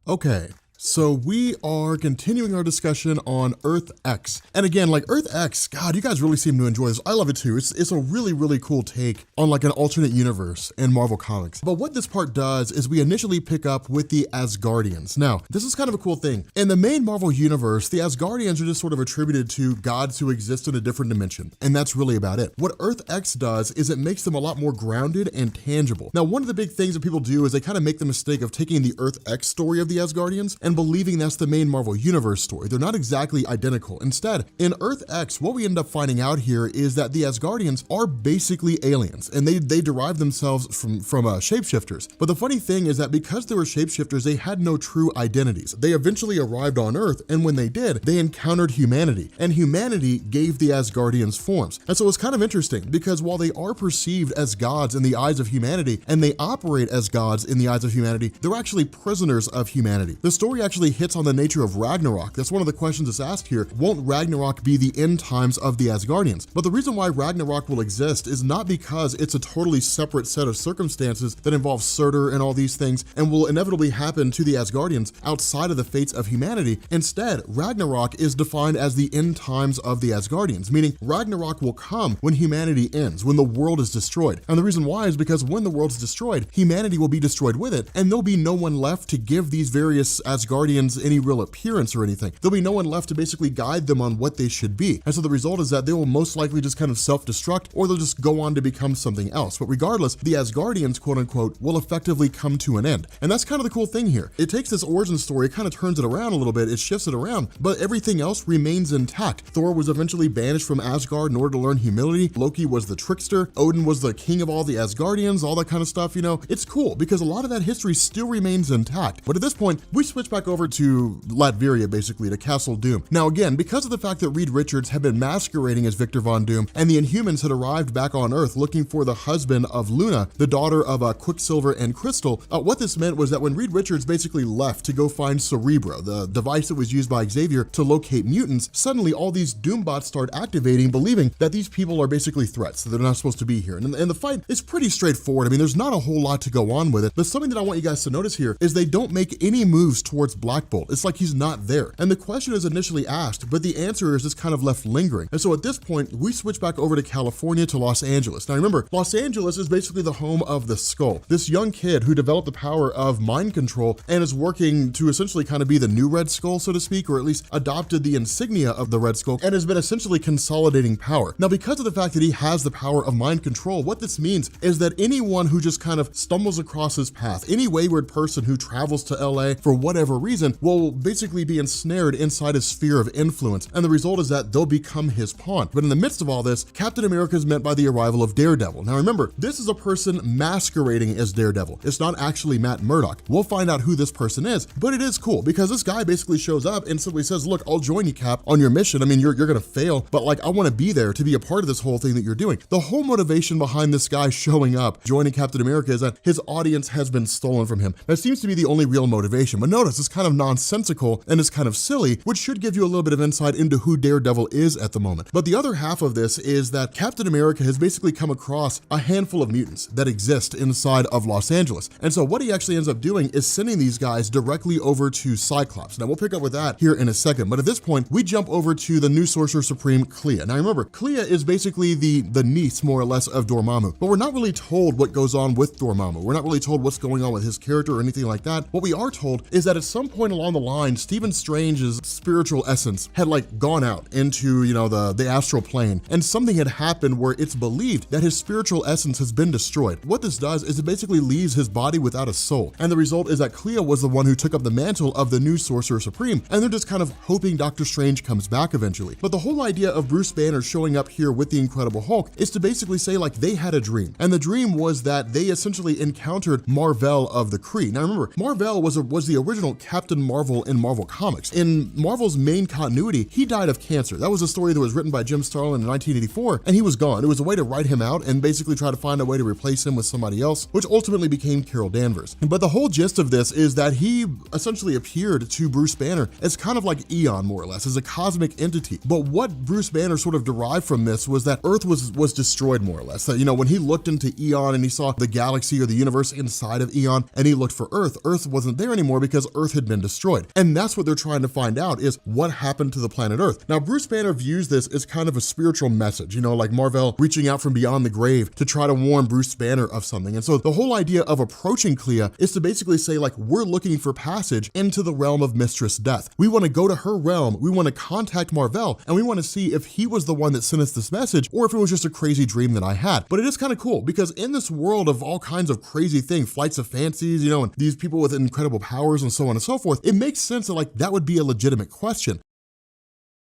Okay. So we are continuing our discussion on Earth X. And again, like Earth X, God, you guys really seem to enjoy this. I love it too. It's a really, really cool take on like an alternate universe in Marvel Comics. But what this part does is we initially pick up with the Asgardians. Now, this is kind of a cool thing. In the main Marvel universe, the Asgardians are just sort of attributed to gods who exist in a different dimension. And that's really about it. What Earth X does is it makes them a lot more grounded and tangible. Now, one of the big things that people do is they kind of make the mistake of taking the Earth X story of the Asgardians and believing that's the main Marvel Universe story. They're not exactly identical. Instead, in Earth X, what we end up finding out here is that the Asgardians are basically aliens, and they derive themselves from shapeshifters. But the funny thing is that because they were shapeshifters, they had no true identities. They eventually arrived on Earth, and when they did, they encountered humanity, and humanity gave the Asgardians forms. And so it's kind of interesting, because while they are perceived as gods in the eyes of humanity, and they operate as gods in the eyes of humanity, they're actually prisoners of humanity. The story actually hits on the nature of Ragnarok. That's one of the questions that's asked here. Won't Ragnarok be the end times of the Asgardians? But the reason why Ragnarok will exist is not because it's a totally separate set of circumstances that involve Surtur and all these things and will inevitably happen to the Asgardians outside of the fates of humanity. Instead, Ragnarok is defined as the end times of the Asgardians, meaning Ragnarok will come when humanity ends, when the world is destroyed. And the reason why is because when the world is destroyed, humanity will be destroyed with it, and there'll be no one left to give these various Asgardians any real appearance or anything. There'll be no one left to basically guide them on what they should be. And so the result is that they will most likely just kind of self-destruct, or they'll just go on to become something else. But regardless, the Asgardians, quote unquote, will effectively come to an end. And that's kind of the cool thing here. It takes this origin story, it kind of turns it around a little bit, it shifts it around, but everything else remains intact. Thor was eventually banished from Asgard in order to learn humility. Loki was the trickster. Odin was the king of all the Asgardians, all that kind of stuff, It's cool because a lot of that history still remains intact. But at this point, we switch back over to Latveria, basically, to Castle Doom. Now again, because of the fact that Reed Richards had been masquerading as Victor Von Doom, and the Inhumans had arrived back on Earth looking for the husband of Luna, the daughter of Quicksilver and Crystal, what this meant was that when Reed Richards basically left to go find Cerebro, the device that was used by Xavier to locate mutants, suddenly all these Doombots start activating, believing that these people are basically threats, that they're not supposed to be here. And the fight is pretty straightforward. I mean, there's not a whole lot to go on with it, but something that I want you guys to notice here is they don't make any moves towards Black Bolt. It's like he's not there. And the question is initially asked, but the answer is just kind of left lingering. And so at this point, we switch back over to California, to Los Angeles. Now remember, Los Angeles is basically the home of the Skull, this young kid who developed the power of mind control and is working to essentially kind of be the new Red Skull, so to speak, or at least adopted the insignia of the Red Skull and has been essentially consolidating power. Now, because of the fact that he has the power of mind control, what this means is that anyone who just kind of stumbles across his path, any wayward person who travels to LA for whatever reason, will basically be ensnared inside his sphere of influence, and the result is that they'll become his pawn. But in the midst of all this, Captain America is met by the arrival of Daredevil. Now remember, this is a person masquerading as Daredevil. It's not actually Matt Murdock. We'll find out who this person is, but it is cool because this guy basically shows up and simply says, look, I'll join you, Cap, on your mission. I mean, you're gonna fail, but like, I wanna be there to be a part of this whole thing that you're doing. The whole motivation behind this guy showing up, joining Captain America, is that his audience has been stolen from him. That seems to be the only real motivation, but notice it's kind of nonsensical and it's kind of silly, which should give you a little bit of insight into who Daredevil is at the moment. But the other half of this is that Captain America has basically come across a handful of mutants that exist inside of Los Angeles. And so what he actually ends up doing is sending these guys directly over to Cyclops. Now we'll pick up with that here in a second, but at this point, we jump over to the new Sorcerer Supreme, Clea. Now remember, Clea is basically the niece, more or less, of Dormammu, but we're not really told what goes on with Dormammu. We're not really told what's going on with his character or anything like that. What we are told is that at some point along the line, Stephen Strange's spiritual essence had like gone out into, the astral plane, and something had happened where it's believed that his spiritual essence has been destroyed. What this does is it basically leaves his body without a soul, and the result is that Clea was the one who took up the mantle of the new Sorcerer Supreme, and they're just kind of hoping Doctor Strange comes back eventually. But the whole idea of Bruce Banner showing up here with the Incredible Hulk is to basically say like they had a dream, and the dream was that they essentially encountered Mar-Vell of the Kree. Now remember, Mar-Vell was the original Captain Marvel in Marvel Comics. In Marvel's main continuity, he died of cancer. That was a story that was written by Jim Starlin in 1984, and he was gone. It was a way to write him out and basically try to find a way to replace him with somebody else, which ultimately became Carol Danvers. But the whole gist of this is that he essentially appeared to Bruce Banner as kind of like Eon, more or less, as a cosmic entity. But what Bruce Banner sort of derived from this was that Earth was destroyed, more or less. That, you know, when he looked into Eon and he saw the galaxy or the universe inside of Eon, and he looked for Earth, Earth wasn't there anymore because Earth had been destroyed. And that's what they're trying to find out, is what happened to the planet Earth. Now, Bruce Banner views this as kind of a spiritual message, you know, like Mar-Vell reaching out from beyond the grave to try to warn Bruce Banner of something. And so the whole idea of approaching Clea is to basically say, like, we're looking for passage into the realm of Mistress Death. We want to go to her realm, we want to contact Mar-Vell, and we want to see if he was the one that sent us this message or if it was just a crazy dream that I had. But it is kind of cool because in this world of all kinds of crazy things, flights of fancies, you know, and these people with incredible powers and so on and so forth, it makes sense that like that would be a legitimate question.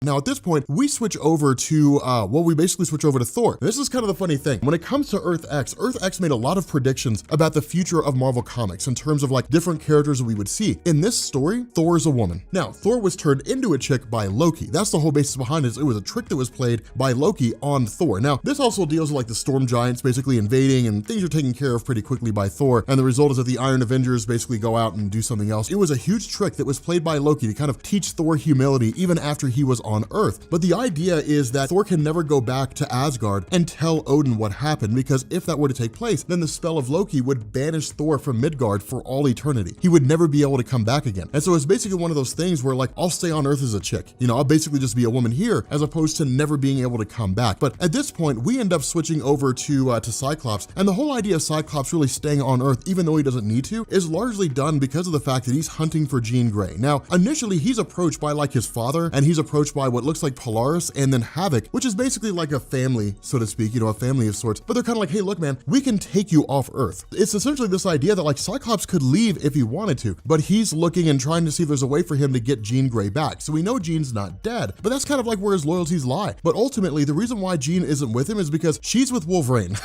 Now, at this point, we switch over to, we basically switch over to Thor. This is kind of the funny thing. When it comes to Earth X made a lot of predictions about the future of Marvel Comics in terms of like different characters that we would see. In this story, Thor is a woman. Now, Thor was turned into a chick by Loki. That's the whole basis behind it. It was a trick that was played by Loki on Thor. Now, this also deals with like the storm giants basically invading, and things are taken care of pretty quickly by Thor. And the result is that the Iron Avengers basically go out and do something else. It was a huge trick that was played by Loki to kind of teach Thor humility even after he was on Earth. But the idea is that Thor can never go back to Asgard and tell Odin what happened, because if that were to take place, then the spell of Loki would banish Thor from Midgard for all eternity. He would never be able to come back again. And so it's basically one of those things where like, I'll stay on Earth as a chick. You know, I'll basically just be a woman here as opposed to never being able to come back. But at this point, we end up switching over to Cyclops. And the whole idea of Cyclops really staying on Earth, even though he doesn't need to, is largely done because of the fact that he's hunting for Jean Grey. Now, initially he's approached by like his father, and he's approached by what looks like Polaris and then Havoc, which is basically like a family, so to speak, you know, a family of sorts. But they're kind of like, hey, look, man, we can take you off Earth. It's essentially this idea that like Cyclops could leave if he wanted to, but he's looking and trying to see if there's a way for him to get Jean Grey back. So we know Jean's not dead, but that's kind of like where his loyalties lie. But ultimately, the reason why Jean isn't with him is because she's with Wolverine.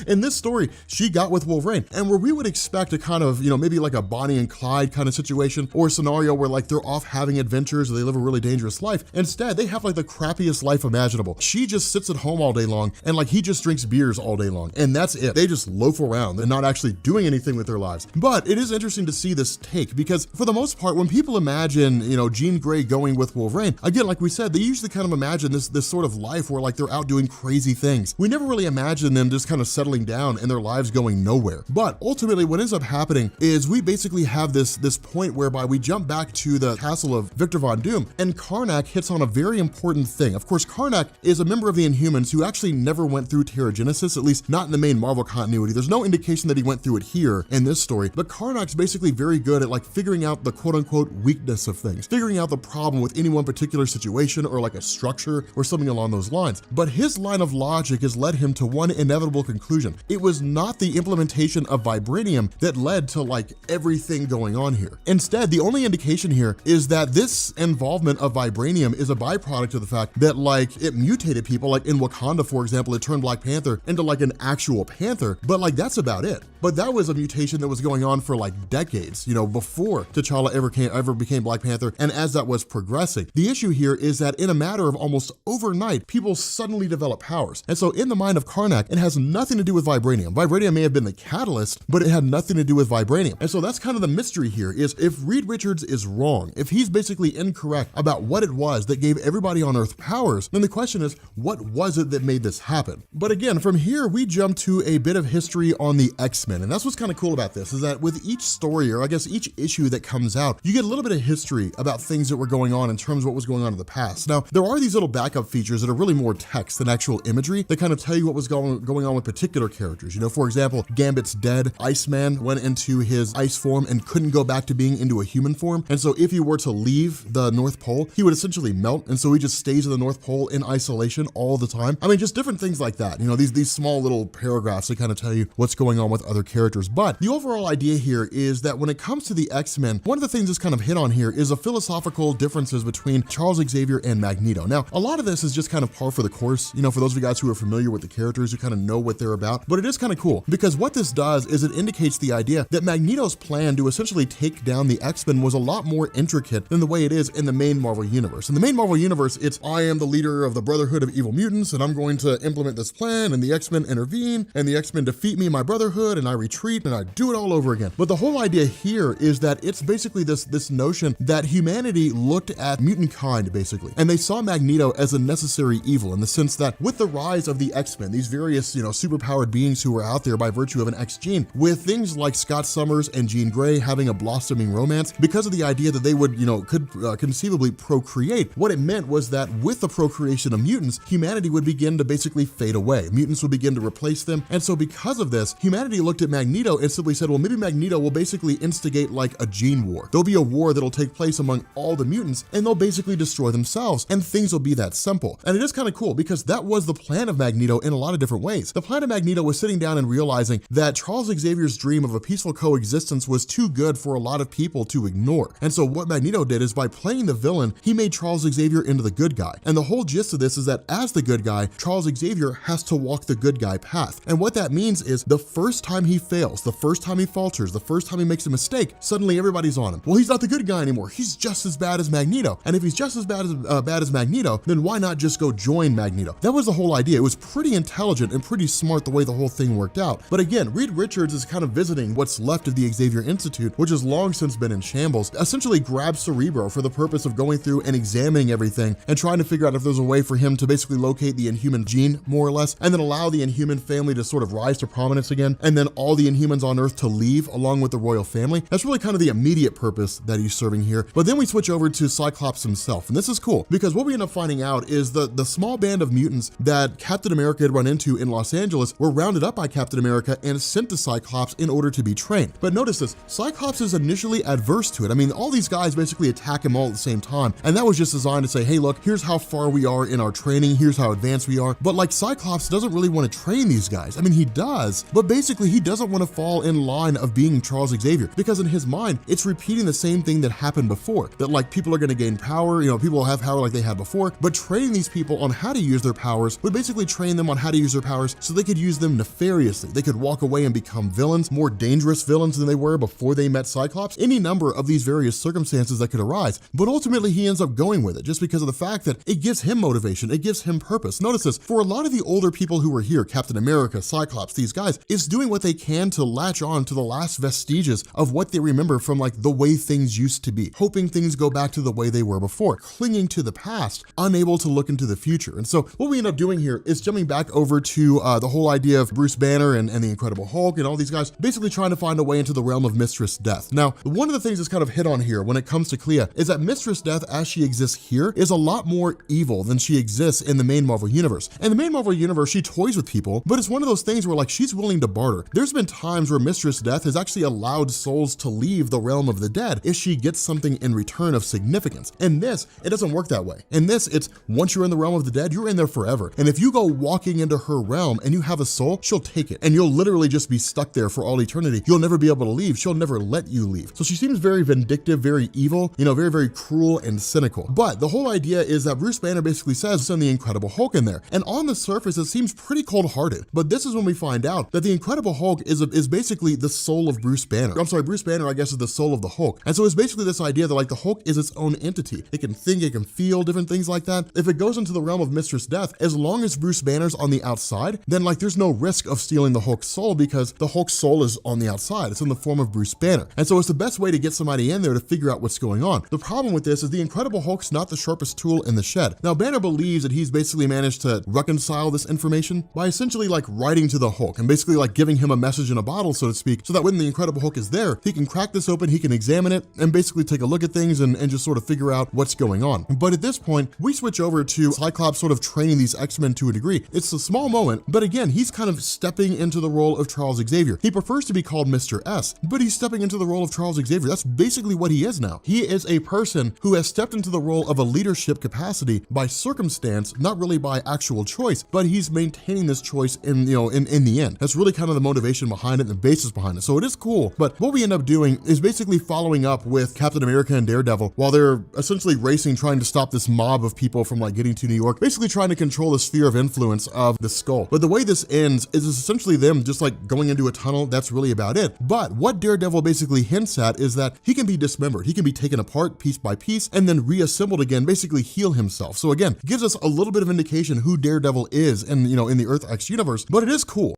In this story, she got with Wolverine. And where we would expect a kind of, you know, maybe like a Bonnie and Clyde kind of situation or scenario where like they're off having adventures or they live a really dangerous life. Instead, they have like the crappiest life imaginable. She just sits at home all day long, and like he just drinks beers all day long, and that's it. They just loaf around and not actually doing anything with their lives. But it is interesting to see this take, because for the most part, when people imagine, you know, Jean Grey going with Wolverine, again, like we said, they usually kind of imagine this sort of life where like they're out doing crazy things. We never really imagine them just kind of settling down and their lives going nowhere. But ultimately, what ends up happening is we basically have this point whereby we jump back to the castle of Victor Von Doom, and Karnak hits on a very important thing. Of course, Karnak is a member of the Inhumans who actually never went through Terrigenesis, at least not in the main Marvel continuity. There's no indication that he went through it here in this story, but Karnak's basically very good at like figuring out the quote unquote weakness of things, figuring out the problem with any one particular situation or like a structure or something along those lines. But his line of logic has led him to one inevitable conclusion. It was not the implementation of vibranium that led to like everything going on here. Instead, the only indication here is that this involvement of vibranium is a byproduct of the fact that like it mutated people. Like in Wakanda, for example, it turned Black Panther into like an actual panther, but like that's about it. But that was a mutation that was going on for like decades, you know, before T'Challa ever became Black Panther. And as that was progressing, the issue here is that in a matter of almost overnight, people suddenly develop powers. And so in the mind of Karnak, it has nothing to do with vibranium. Vibranium may have been the catalyst, but it had nothing to do with vibranium. And so that's kind of the mystery here, is if Reed Richards is wrong, if he's basically incorrect about what it was that gave everybody on Earth powers, then the question is, what was it that made this happen? But again, from here, we jump to a bit of history on the X-Men. And that's what's kind of cool about this, is that with each story, or I guess each issue that comes out, you get a little bit of history about things that were going on in terms of what was going on in the past. Now, there are these little backup features that are really more text than actual imagery that kind of tell you what was going on with particular characters. You know, for example, Gambit's dead. Iceman went into his ice form and couldn't go back to being into a human form. And so if he were to leave the North Pole, he would essentially essentially melt, and so he just stays at the North Pole in isolation all the time. I mean, just different things like that. You know, these small little paragraphs that kind of tell you what's going on with other characters. But the overall idea here is that when it comes to the X-Men, one of the things that's kind of hit on here is the philosophical differences between Charles Xavier and Magneto. Now, a lot of this is just kind of par for the course, you know, for those of you guys who are familiar with the characters, who kind of know what they're about, but it is kind of cool because what this does is it indicates the idea that Magneto's plan to essentially take down the X-Men was a lot more intricate than the way it is in the main Marvel universe. In the main Marvel universe, it's I am the leader of the Brotherhood of Evil Mutants and I'm going to implement this plan, and the X-Men intervene and the X-Men defeat me and my Brotherhood and I retreat and I do it all over again. But the whole idea here is that it's basically this notion that humanity looked at mutant kind basically, and they saw Magneto as a necessary evil in the sense that with the rise of the X-Men, these various, you know, superpowered beings who were out there by virtue of an X gene, with things like Scott Summers and Jean Grey having a blossoming romance, because of the idea that they would, you know, could conceivably procreate, what it meant was that with the procreation of mutants, humanity would begin to basically fade away. Mutants would begin to replace them. And so because of this, humanity looked at Magneto and simply said, well, maybe Magneto will basically instigate like a gene war. There'll be a war that'll take place among all the mutants and they'll basically destroy themselves, and things will be that simple. And it is kind of cool because that was the plan of Magneto in a lot of different ways. The plan of Magneto was sitting down and realizing that Charles Xavier's dream of a peaceful coexistence was too good for a lot of people to ignore. And so what Magneto did is by playing the villain, he made Charles Xavier into the good guy. And the whole gist of this is that as the good guy, Charles Xavier has to walk the good guy path. And what that means is the first time he fails, the first time he falters, the first time he makes a mistake, suddenly everybody's on him. Well, he's not the good guy anymore. He's just as bad as Magneto. And if he's just as bad as Magneto, then why not just go join Magneto? That was the whole idea. It was pretty intelligent and pretty smart the way the whole thing worked out. But again, Reed Richards is kind of visiting what's left of the Xavier Institute, which has long since been in shambles, essentially grabbed Cerebro for the purpose of going through and examining everything and trying to figure out if there's a way for him to basically locate the Inhuman gene, more or less, and then allow the Inhuman family to sort of rise to prominence again, and then all the Inhumans on Earth to leave along with the royal family. That's really kind of the immediate purpose that he's serving here. But then we switch over to Cyclops himself, and this is cool because what we end up finding out is the small band of mutants that Captain America had run into in Los Angeles were rounded up by Captain America and sent to Cyclops in order to be trained. But notice this, Cyclops is initially adverse to it. I mean, all these guys basically attack him all at the same time, and that was just designed to say, hey, look, here's how far we are in our training, here's how advanced we are. But like Cyclops doesn't really want to train these guys. I mean, he does, but basically he doesn't want to fall in line of being Charles Xavier, because in his mind, it's repeating the same thing that happened before, that like people are going to gain power, you know, people will have power like they had before, but training these people on how to use their powers would basically train them on how to use their powers so they could use them nefariously. They could walk away and become villains, more dangerous villains than they were before they met Cyclops, any number of these various circumstances that could arise. But ultimately he ends up going with it just because of the fact that it gives him motivation, it gives him purpose. Notice this, for a lot of the older people who were here, Captain America, Cyclops, these guys, is doing what they can to latch on to the last vestiges of what they remember from like the way things used to be, hoping things go back to the way they were before, clinging to the past, unable to look into the future. And so what we end up doing here is jumping back over to the whole idea of Bruce Banner and the Incredible Hulk and all these guys basically trying to find a way into the realm of Mistress Death. Now, one of the things that's kind of hit on here when it comes to Clea is that Mistress Death, as she exists here, is a lot more evil than she exists in the main Marvel universe. In the main Marvel universe, she toys with people, but it's one of those things where like she's willing to barter. There's been times where Mistress Death has actually allowed souls to leave the realm of the dead if she gets something in return of significance. In this, it doesn't work that way. In this, it's once you're in the realm of the dead, you're in there forever. And if you go walking into her realm and you have a soul, she'll take it and you'll literally just be stuck there for all eternity. You'll never be able to leave. She'll never let you leave. So she seems very vindictive, very evil, you know, very, very cruel and cynical. But the whole idea is that Bruce Banner basically says send the Incredible Hulk in there. And on the surface, it seems pretty cold-hearted. But this is when we find out that the Incredible Hulk is basically the soul of Bruce Banner. I'm sorry, Bruce Banner, I guess, is the soul of the Hulk. And so it's basically this idea that like the Hulk is its own entity. It can think, it can feel, different things like that. If it goes into the realm of Mistress Death, as long as Bruce Banner's on the outside, then like there's no risk of stealing the Hulk's soul because the Hulk's soul is on the outside. It's in the form of Bruce Banner. And so it's the best way to get somebody in there to figure out what's going on. The problem with this is the Incredible Hulk's not the sharpest tool in the shed. Now, Banner believes that he's basically managed to reconcile this information by essentially like writing to the Hulk and basically like giving him a message in a bottle, so to speak, so that when the Incredible Hulk is there, he can crack this open, he can examine it and basically take a look at things and just sort of figure out what's going on. But at this point, we switch over to Cyclops sort of training these X-Men to a degree. It's a small moment, but again, he's kind of stepping into the role of Charles Xavier. He prefers to be called Mr. S, but he's stepping into the role of Charles Xavier. That's basically what he is now. He is a person who has stepped into the the role of a leadership capacity by circumstance, not really by actual choice, but he's maintaining this choice in the end. That's really kind of the motivation behind it and the basis behind it. So it is cool, but what we end up doing is basically following up with Captain America and Daredevil while they're essentially racing, trying to stop this mob of people from like getting to New York, basically trying to control the sphere of influence of the Skull. But the way this ends is essentially them just like going into a tunnel. That's really about it. But what Daredevil basically hints at is that he can be dismembered. He can be taken apart piece by piece and then reassembled again, basically heal himself. So again, gives us a little bit of indication who Daredevil is in the Earth X universe, but it is cool.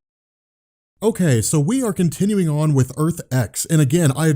Okay, so we are continuing on with Earth X. And again, I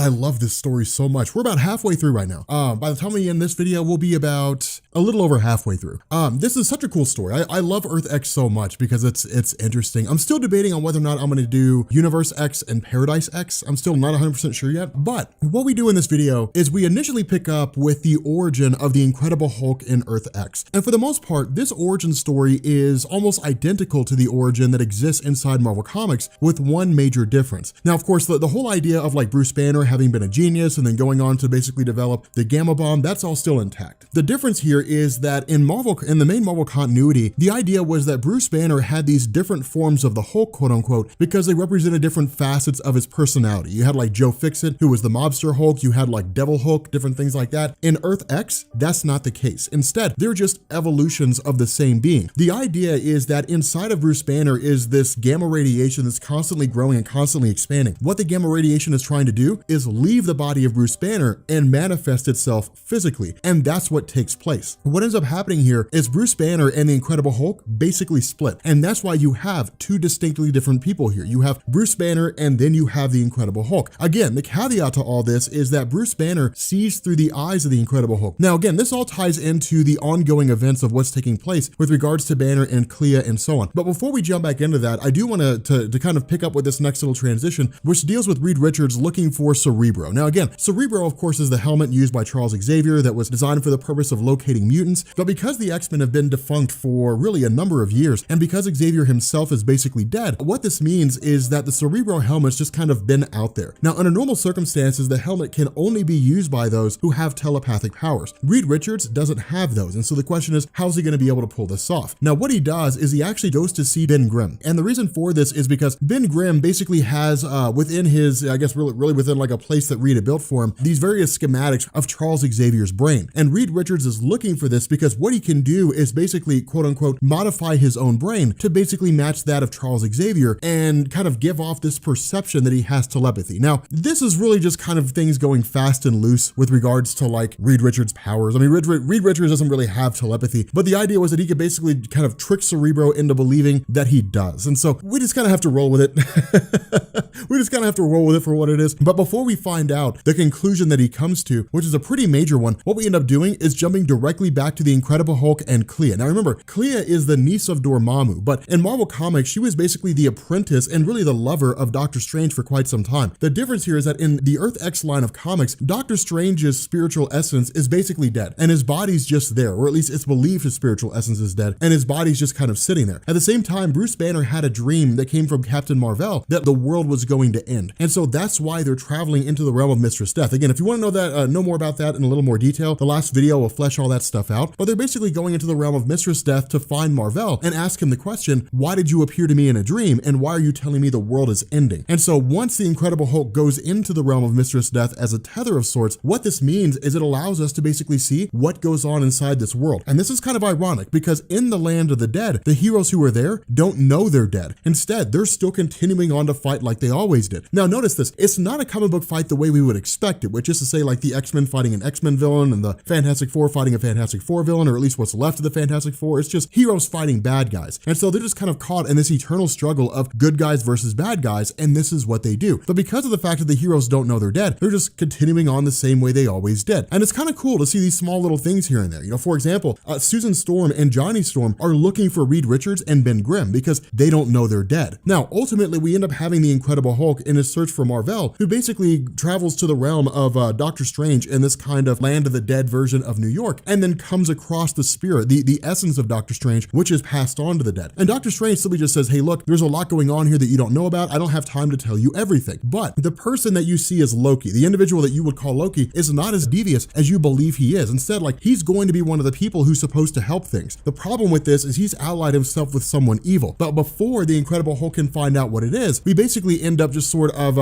love this story so much. We're about halfway through right now. By the time we end this video, we'll be about a little over halfway through. This is such a cool story. I love Earth X so much because it's interesting. I'm still debating on whether or not I'm gonna do Universe X and Paradise X. I'm still not 100% sure yet. But what we do in this video is we initially pick up with the origin of the Incredible Hulk in Earth X. And for the most part, this origin story is almost identical to the origin that exists inside Marvel Comics, with one major difference. Now, of course, the whole idea of like Bruce Banner having been a genius and then going on to basically develop the Gamma Bomb, that's all still intact. The difference here is that in the main Marvel continuity, the idea was that Bruce Banner had these different forms of the Hulk, quote unquote, because they represented different facets of his personality. You had like Joe Fixit, who was the mobster Hulk. You had like Devil Hulk, different things like that. In Earth X, that's not the case. Instead, they're just evolutions of the same being. The idea is that inside of Bruce Banner is this gamma radiation that's constantly growing and constantly expanding. What the gamma radiation is trying to do is leave the body of Bruce Banner and manifest itself physically. And that's what takes place. What ends up happening here is Bruce Banner and the Incredible Hulk basically split. And that's why you have two distinctly different people here. You have Bruce Banner and then you have the Incredible Hulk. Again, the caveat to all this is that Bruce Banner sees through the eyes of the Incredible Hulk. Now, again, this all ties into the ongoing events of what's taking place with regards to Banner and Clea and so on. But before we jump back into that, I do want to kind of pick up with this next little transition, which deals with Reed Richards looking for Cerebro. Now again, Cerebro of course is the helmet used by Charles Xavier that was designed for the purpose of locating mutants, but because the X-Men have been defunct for really a number of years, and because Xavier himself is basically dead, what this means is that the Cerebro helmet's just kind of been out there. Now under normal circumstances, the helmet can only be used by those who have telepathic powers. Reed Richards doesn't have those, and so the question is, how's he going to be able to pull this off? Now what he does is he actually goes to see Ben Grimm, and the reason for this is because Ben Grimm basically has within his, I guess really within like a place that Reed had built for him, these various schematics of Charles Xavier's brain. And Reed Richards is looking for this because what he can do is basically, quote unquote, modify his own brain to basically match that of Charles Xavier and kind of give off this perception that he has telepathy. Now, this is really just kind of things going fast and loose with regards to like Reed Richards' powers. I mean, Reed Richards doesn't really have telepathy, but the idea was that he could basically kind of trick Cerebro into believing that he does. And so we just kind of have to roll with it. We just kind of have to roll with it for what it is. But before we find out the conclusion that he comes to, which is a pretty major one, what we end up doing is jumping directly back to the Incredible Hulk and Clea. Now remember, Clea is the niece of Dormammu, but in Marvel Comics, she was basically the apprentice and really the lover of Doctor Strange for quite some time. The difference here is that in the Earth X line of comics, Doctor Strange's spiritual essence is basically dead, and his body's just there, or at least it's believed his spiritual essence is dead, and his body's just kind of sitting there. At the same time, Bruce Banner had a dream that came from Captain Marvel that the world was going to end. And so that's why they're traveling into the realm of Mistress Death. Again, if you want to know more about that in a little more detail, the last video will flesh all that stuff out. But they're basically going into the realm of Mistress Death to find Marvel and ask him the question, why did you appear to me in a dream? And why are you telling me the world is ending? And so once the Incredible Hulk goes into the realm of Mistress Death as a tether of sorts, what this means is it allows us to basically see what goes on inside this world. And this is kind of ironic because in the land of the dead, the heroes who are there don't know they're dead. Instead, they're still continuing on to fight like they always did. Now notice this, it's not a comic book fight the way we would expect it, which is to say like the X-Men fighting an X-Men villain and the Fantastic Four fighting a Fantastic Four villain, or at least what's left of the Fantastic Four. It's just heroes fighting bad guys. And so they're just kind of caught in this eternal struggle of good guys versus bad guys, and this is what they do. But because of the fact that the heroes don't know they're dead, they're just continuing on the same way they always did. And it's kind of cool to see these small little things here and there. You know, for example, Susan Storm and Johnny Storm are looking for Reed Richards and Ben Grimm because they don't know they're dead. Now, ultimately, we end up having the Incredible Hulk in his search for Mar-Vell, who basically travels to the realm of Doctor Strange in this kind of land of the dead version of New York, and then comes across the spirit, the essence of Doctor Strange, which is passed on to the dead. And Doctor Strange simply just says, hey, look, there's a lot going on here that you don't know about. I don't have time to tell you everything. But the person that you see as Loki, the individual that you would call Loki, is not as devious as you believe he is. Instead, like, he's going to be one of the people who's supposed to help things. The problem with this is he's allied himself with someone evil. But before the Incredible Hulk can find out what it is, we basically end up just sort of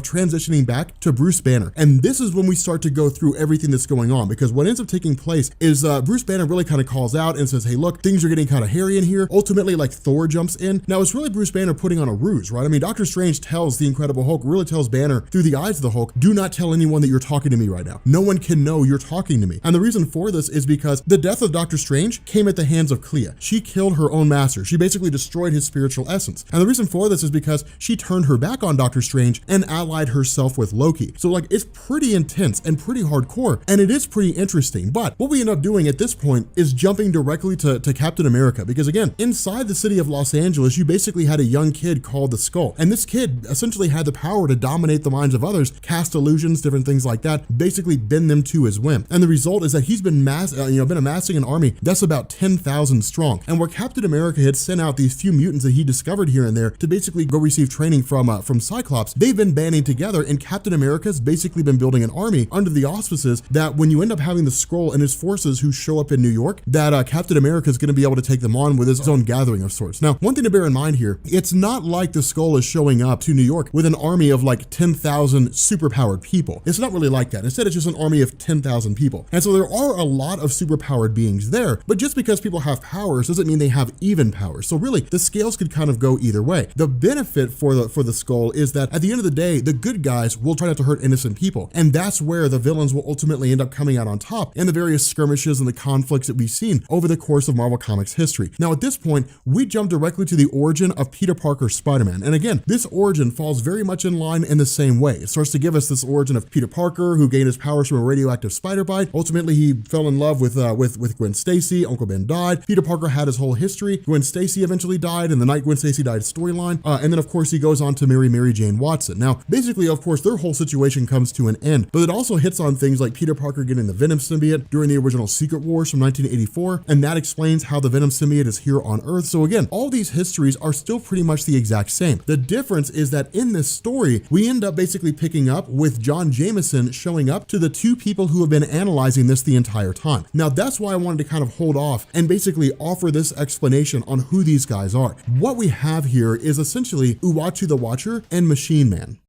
transitioning back to Bruce Banner. And this is when we start to go through everything that's going on, because what ends up taking place is Bruce Banner really kind of calls out and says, hey, look, things are getting kind of hairy in here. Ultimately, like, Thor jumps in. Now, it's really Bruce Banner putting on a ruse, right? I mean, Doctor Strange tells the Incredible Hulk, really tells Banner through the eyes of the Hulk, do not tell anyone that you're talking to me right now. No one can know you're talking to me. And the reason for this is because the death of Doctor Strange came at the hands of Clea. She killed her own master. She basically destroyed his spiritual essence. And the reason for this is because she turned her back on Doctor Strange and allied herself with Loki. So, like, it's pretty intense and pretty hardcore, and it is pretty interesting. But what we end up doing at this point is jumping directly to Captain America, because again, inside the city of Los Angeles, you basically had a young kid called the Skull. And this kid essentially had the power to dominate the minds of others, cast illusions, different things like that, basically bend them to his whim. And the result is that he's been amassing an army that's about 10,000 strong. And where Captain America had sent out these few mutants that he discovered here and there to basically go receive training from Cyclops, they've been banding together, and Captain America's basically been building an army under the auspices that when you end up having the Skrull and his forces who show up in New York, that Captain America is going to be able to take them on with his own gathering of sorts. Now, one thing to bear in mind here, it's not like the Skrull is showing up to New York with an army of like 10,000 superpowered people. It's not really like that. Instead, it's just an army of 10,000 people. And so there are a lot of superpowered beings there, but just because people have powers doesn't mean they have even powers. So really, the scales could kind of go either way. The benefit for the Skrull is that at the end of the day, the good guys will try not to hurt innocent people. And that's where the villains will ultimately end up coming out on top in the various skirmishes and the conflicts that we've seen over the course of Marvel Comics history. Now, at this point, we jump directly to the origin of Peter Parker's Spider-Man. And again, this origin falls very much in line in the same way. It starts to give us this origin of Peter Parker, who gained his powers from a radioactive spider bite. Ultimately, he fell in love with Gwen Stacy. Uncle Ben died. Peter Parker had his whole history. Gwen Stacy eventually died, and the night Gwen Stacy died storyline. And then, of course, he goes on to marry Mary Jane Watson. Now, basically, of course, their whole situation comes to an end, but it also hits on things like Peter Parker getting the Venom symbiote during the original Secret Wars from 1984, and that explains how the Venom symbiote is here on Earth. So again, all these histories are still pretty much the exact same. The difference is that in this story, we end up basically picking up with John Jameson showing up to the two people who have been analyzing this the entire time. Now, that's why I wanted to kind of hold off and basically offer this explanation on who these guys are. What we have here is essentially Uatu the Watcher and Machine Man.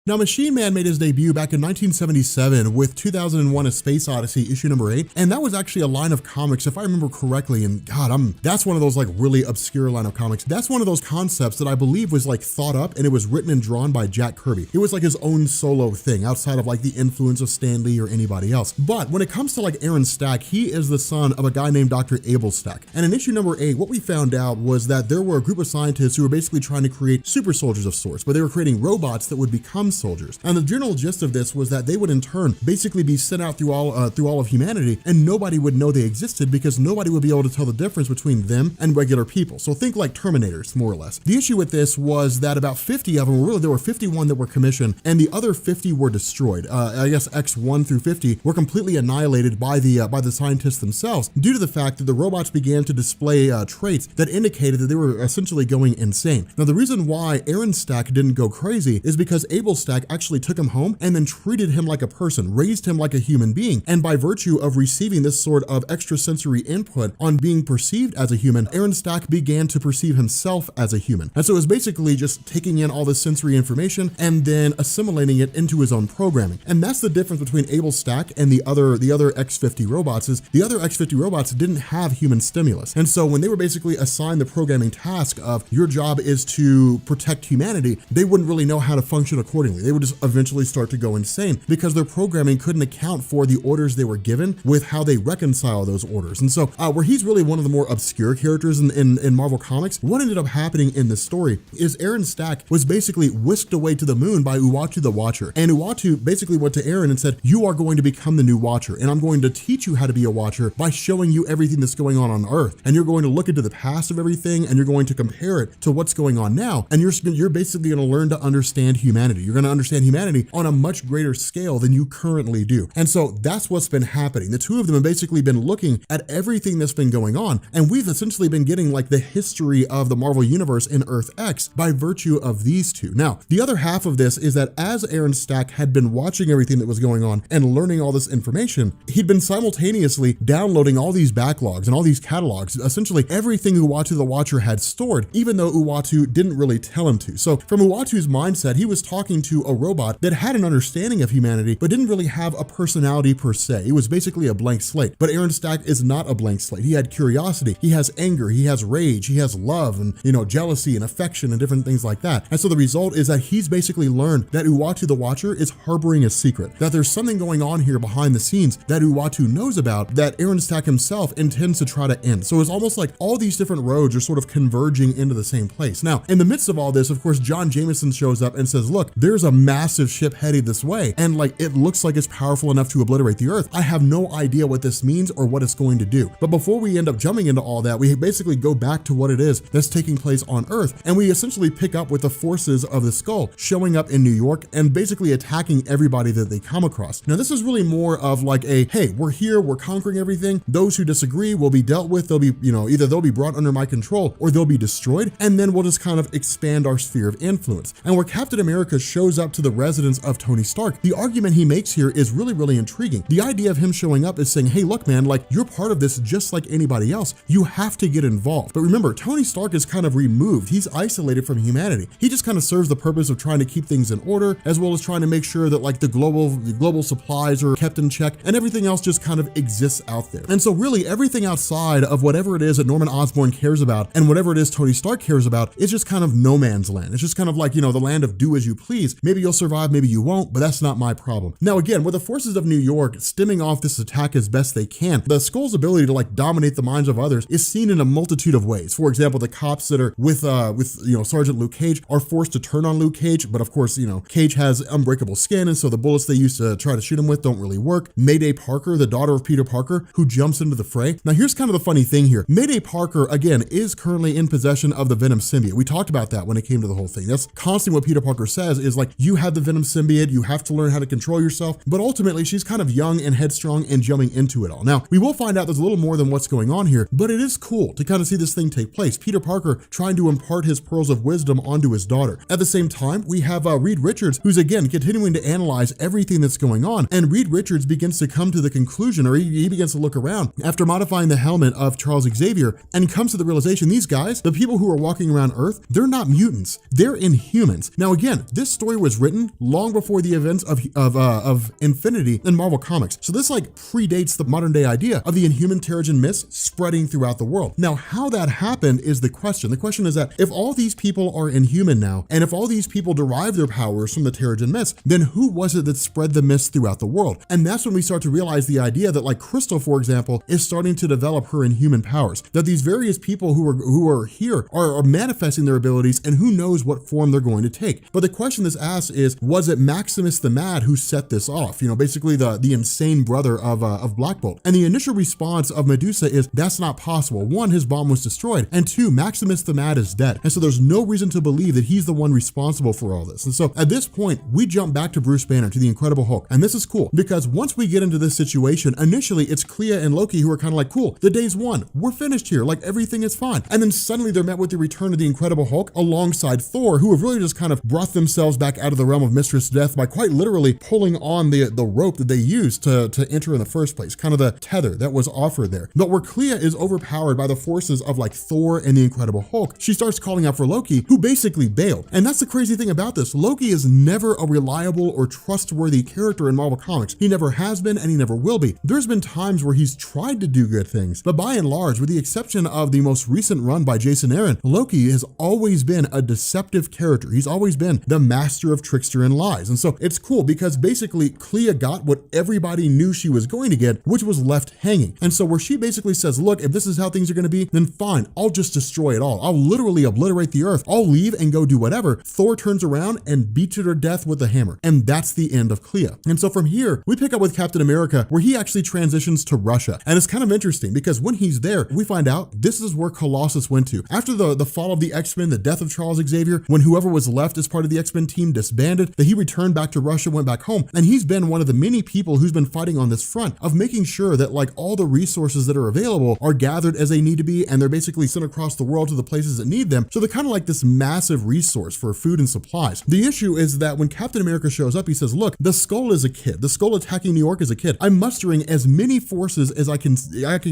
Now, Machine Man made his debut back in 1977 with 2001: A Space Odyssey issue number 8, and that was actually a line of comics, if I remember correctly, and God, that's one of those like really obscure line of comics. That's one of those concepts that I believe was like thought up, and it was written and drawn by Jack Kirby. It was like his own solo thing outside of like the influence of Stan Lee or anybody else. But when it comes to like Aaron Stack, he is the son of a guy named Dr. Abel Stack. And in issue number 8, what we found out was that there were a group of scientists who were basically trying to create super soldiers of sorts, but they were creating robots that would become soldiers. And the general gist of this was that they would in turn basically be sent out through all of humanity, and nobody would know they existed because nobody would be able to tell the difference between them and regular people. So think like Terminators, more or less. The issue with this was that about 50 of them, there were 51 that were commissioned, and the other 50 were destroyed. I guess X1 through 50 were completely annihilated by the scientists themselves due to the fact that the robots began to display traits that indicated that they were essentially going insane. Now, the reason why Aaron Stack didn't go crazy is because Abel Stack actually took him home and then treated him like a person, raised him like a human being. And by virtue of receiving this sort of extrasensory input on being perceived as a human, Aaron Stack began to perceive himself as a human. And so it was basically just taking in all this sensory information and then assimilating it into his own programming. And that's the difference between Abel Stack and the other X50 robots, is the other X50 robots didn't have human stimulus. And so when they were basically assigned the programming task of your job is to protect humanity, they wouldn't really know how to function accordingly. accordingly. They would just eventually start to go insane because their programming couldn't account for the orders they were given with how they reconcile those orders. And so where he's really one of the more obscure characters in Marvel Comics, what ended up happening in this story is Aaron Stack was basically whisked away to the moon by Uatu the Watcher. And Uatu basically went to Aaron and said, you are going to become the new Watcher, and I'm going to teach you how to be a Watcher by showing you everything that's going on Earth. And you're going to look into the past of everything, and you're going to compare it to what's going on now. And you're basically going to learn to understand humanity. You're going to understand humanity on a much greater scale than you currently do. And so that's what's been happening. The two of them have basically been looking at everything that's been going on. And we've essentially been getting like the history of the Marvel Universe in Earth X by virtue of these two. Now, the other half of this is that as Aaron Stack had been watching everything that was going on and learning all this information, he'd been simultaneously downloading all these backlogs and all these catalogs, essentially everything Uatu the Watcher had stored, even though Uatu didn't really tell him to. So from Uatu's mindset, he was talking to a robot that had an understanding of humanity, but didn't really have a personality per se. It was basically a blank slate. But Aaron Stack is not a blank slate. He had curiosity, he has anger, he has rage, he has love and, jealousy and affection and different things like that. And so the result is that he's basically learned that Uatu the Watcher is harboring a secret, that there's something going on here behind the scenes that Uatu knows about that Aaron Stack himself intends to try to end. So it's almost like all these different roads are sort of converging into the same place. Now, in the midst of all this, of course, John Jameson shows up and says, look, there's a massive ship headed this way, and like it looks like it's powerful enough to obliterate the Earth. I have no idea what this means or what it's going to do. But before we end up jumping into all that, we basically go back to what it is that's taking place on Earth, and we essentially pick up with the forces of the Skull showing up in New York and basically attacking everybody that they come across. Now, this is really more of like a, hey, we're here, we're conquering everything. Those who disagree will be dealt with. They'll be, either they'll be brought under my control or they'll be destroyed. And then we'll just kind of expand our sphere of influence. And where Captain America shows up to the residence of Tony Stark, the argument he makes here is really, really intriguing. The idea of him showing up is saying, hey, look, man, like you're part of this just like anybody else. You have to get involved. But remember, Tony Stark is kind of removed. He's isolated from humanity. He just kind of serves the purpose of trying to keep things in order, as well as trying to make sure that like the global supplies are kept in check and everything else just kind of exists out there. And so really everything outside of whatever it is that Norman Osborn cares about and whatever it is Tony Stark cares about is just kind of no man's land. It's just kind of like, the land of do as you please. Maybe you'll survive, maybe you won't, but that's not my problem. Now, again, with the forces of New York stemming off this attack as best they can, the Skull's ability to like dominate the minds of others is seen in a multitude of ways. For example, the cops that are with Sergeant Luke Cage are forced to turn on Luke Cage, but of course, Cage has unbreakable skin, and so the bullets they used to try to shoot him with don't really work. Mayday Parker, the daughter of Peter Parker, who jumps into the fray. Now, here's kind of the funny thing here. Mayday Parker, again, is currently in possession of the Venom symbiote. We talked about that when it came to the whole thing. That's constantly what Peter Parker says is like, you have the Venom symbiote, you have to learn how to control yourself, but ultimately she's kind of young and headstrong and jumping into it all. Now, we will find out there's a little more than what's going on here, but it is cool to kind of see this thing take place. Peter Parker trying to impart his pearls of wisdom onto his daughter. At the same time, we have Reed Richards, who's again continuing to analyze everything that's going on, and Reed Richards begins to come to the conclusion, or he begins to look around after modifying the helmet of Charles Xavier, and comes to the realization, these guys, the people who are walking around Earth, they're not mutants, they're Inhumans. Now again, this story was written long before the events of Infinity in Marvel Comics, so this like predates the modern day idea of the Inhuman Terrigen Mist spreading throughout the world. Now, how that happened is the question. The question is that if all these people are Inhuman now, and if all these people derive their powers from the Terrigen Mist, then who was it that spread the mist throughout the world? And that's when we start to realize the idea that like Crystal, for example, is starting to develop her Inhuman powers, that these various people who are here are manifesting their abilities, and who knows what form they're going to take. But the question that's asked is, was it Maximus the Mad who set this off? Basically the insane brother of Black Bolt. And the initial response of Medusa is, that's not possible. One, his bomb was destroyed, and two, Maximus the Mad is dead. And so there's no reason to believe that he's the one responsible for all this. And so at this point, we jump back to Bruce Banner, to the Incredible Hulk. And this is cool because once we get into this situation, initially it's Clea and Loki who are kind of like, cool, the day's won. We're finished here. Like everything is fine. And then suddenly they're met with the return of the Incredible Hulk alongside Thor, who have really just kind of brought themselves back out of the realm of Mistress Death by quite literally pulling on the rope that they used to enter in the first place, kind of the tether that was offered there. But where Clea is overpowered by the forces of like Thor and the Incredible Hulk, she starts calling out for Loki, who basically bailed. And that's the crazy thing about this. Loki is never a reliable or trustworthy character in Marvel Comics. He never has been, and he never will be. There's been times where he's tried to do good things, but by and large, with the exception of the most recent run by Jason Aaron, Loki has always been a deceptive character. He's always been the master master of trickster and lies. And so it's cool because basically Clea got what everybody knew she was going to get, which was left hanging. And so where she basically says, look, if this is how things are going to be, then fine, I'll just destroy it all. I'll literally obliterate the earth. I'll leave and go do whatever. Thor turns around and beats her to death with a hammer. And that's the end of Clea. And so from here, we pick up with Captain America, where he actually transitions to Russia. And it's kind of interesting because when he's there, we find out this is where Colossus went to. After the fall of the X-Men, the death of Charles Xavier, when whoever was left as part of the X-Men team disbanded, that he returned back to Russia, went back home. And he's been one of the many people who's been fighting on this front of making sure that like all the resources that are available are gathered as they need to be, and they're basically sent across the world to the places that need them. So they're kind of like this massive resource for food and supplies. The issue is that when Captain America shows up, he says, look, the Skull is a kid. The Skull attacking New York is a kid. I'm mustering as many forces as I can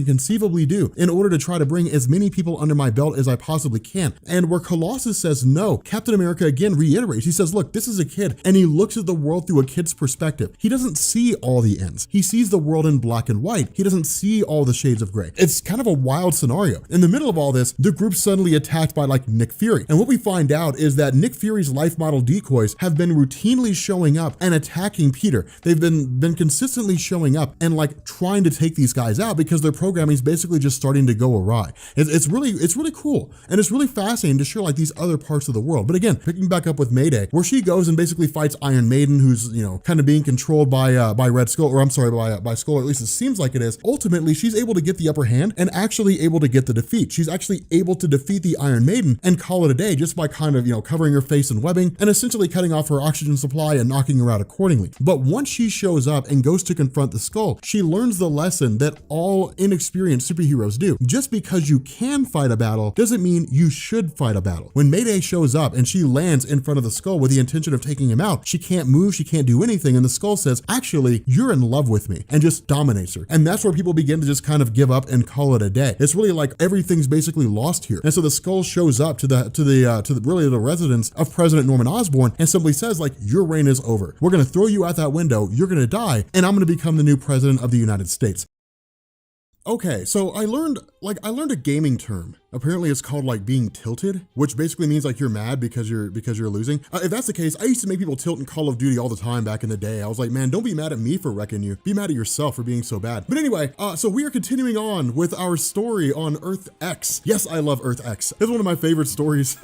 conceivably do in order to try to bring as many people under my belt as I possibly can. And where Colossus says no, Captain America again reiterates. He says, look, this is a kid, and he looks at the world through a kid's perspective. He doesn't see all the ends. He sees the world in black and white. He doesn't see all the shades of gray. It's kind of a wild scenario. In the middle of all this, the group's suddenly attacked by like Nick Fury. And what we find out is that Nick Fury's life model decoys have been routinely showing up and attacking Peter. They've been consistently showing up and like trying to take these guys out because their programming is basically just starting to go awry. It's really cool. And it's really fascinating to show like these other parts of the world. But again, picking back up with Mayday, where she goes and basically fights Iron Maiden, who's, you know, kind of being controlled by Red Skull, or I'm sorry, by Skull, or at least it seems like it is. Ultimately, she's able to get the upper hand and actually able to get the defeat. She's actually able to defeat the Iron Maiden and call it a day just by kind of, you know, covering her face in webbing and essentially cutting off her oxygen supply and knocking her out accordingly. But once she shows up and goes to confront the Skull, she learns the lesson that all inexperienced superheroes do. Just because you can fight a battle doesn't mean you should fight a battle. When Mayday shows up and she lands in front of the Skull with the intention of taking him out, she can't move, she can't do anything, and the Skull says, actually, you're in love with me, and just dominates her. And that's where people begin to just kind of give up and call it a day. It's really like everything's basically lost here. And so the Skull shows up to the residence of President Norman Osborn and simply says, like, your reign is over. We're gonna throw you out that window, you're gonna die, and I'm gonna become the new president of the United States. Okay, so I learned a gaming term. Apparently it's called like being tilted, which basically means like you're mad because you're losing. If that's the case, I used to make people tilt in Call of Duty all the time back in the day. I was like, man, don't be mad at me for wrecking you. Be mad at yourself for being so bad. But anyway, so we are continuing on with our story on Earth X. Yes, I love Earth X. It's one of my favorite stories.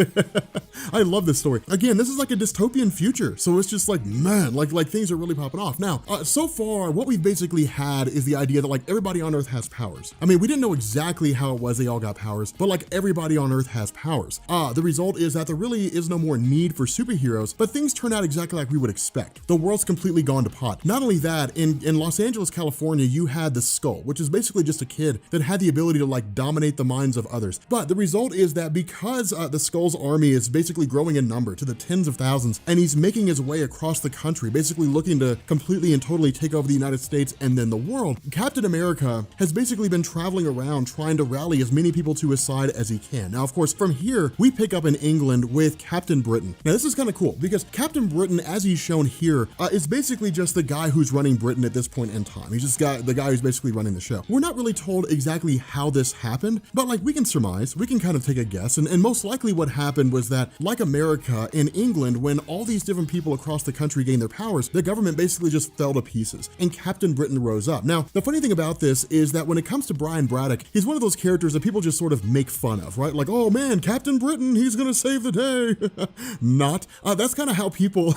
I love this story. Again, this is like a dystopian future. So it's just like, man, like things are really popping off. Now, so far, what we've basically had is the idea that like everybody on Earth has powers. I mean, we didn't know exactly how it was they all got powers, but like everybody on Earth has powers. The result is that there really is no more need for superheroes, but things turn out exactly like we would expect. The world's completely gone to pot. Not only that, in Los Angeles, California, you had the Skull, which is basically just a kid that had the ability to like dominate the minds of others. But the result is that because the Skull's army is basically growing in number to the tens of thousands, and he's making his way across the country, basically looking to completely and totally take over the United States and then the world, Captain America has basically been traveling around trying to rally as many people to his side as he can. Now, of course, from here, we pick up in England with Captain Britain. Now, this is kind of cool because Captain Britain, as he's shown here, is basically just the guy who's running Britain at this point in time. He's just the guy who's basically running the show. We're not really told exactly how this happened, but like we can surmise, we can kind of take a guess. And most likely what happened was that, like America, in England, when all these different people across the country gained their powers, the government basically just fell to pieces and Captain Britain rose up. Now, the funny thing about this is that when it comes to Brian Braddock, he's one of those characters that people just sort of make fun of, right? Like, oh man, Captain Britain, he's gonna save the day. Not. That's kind of how people,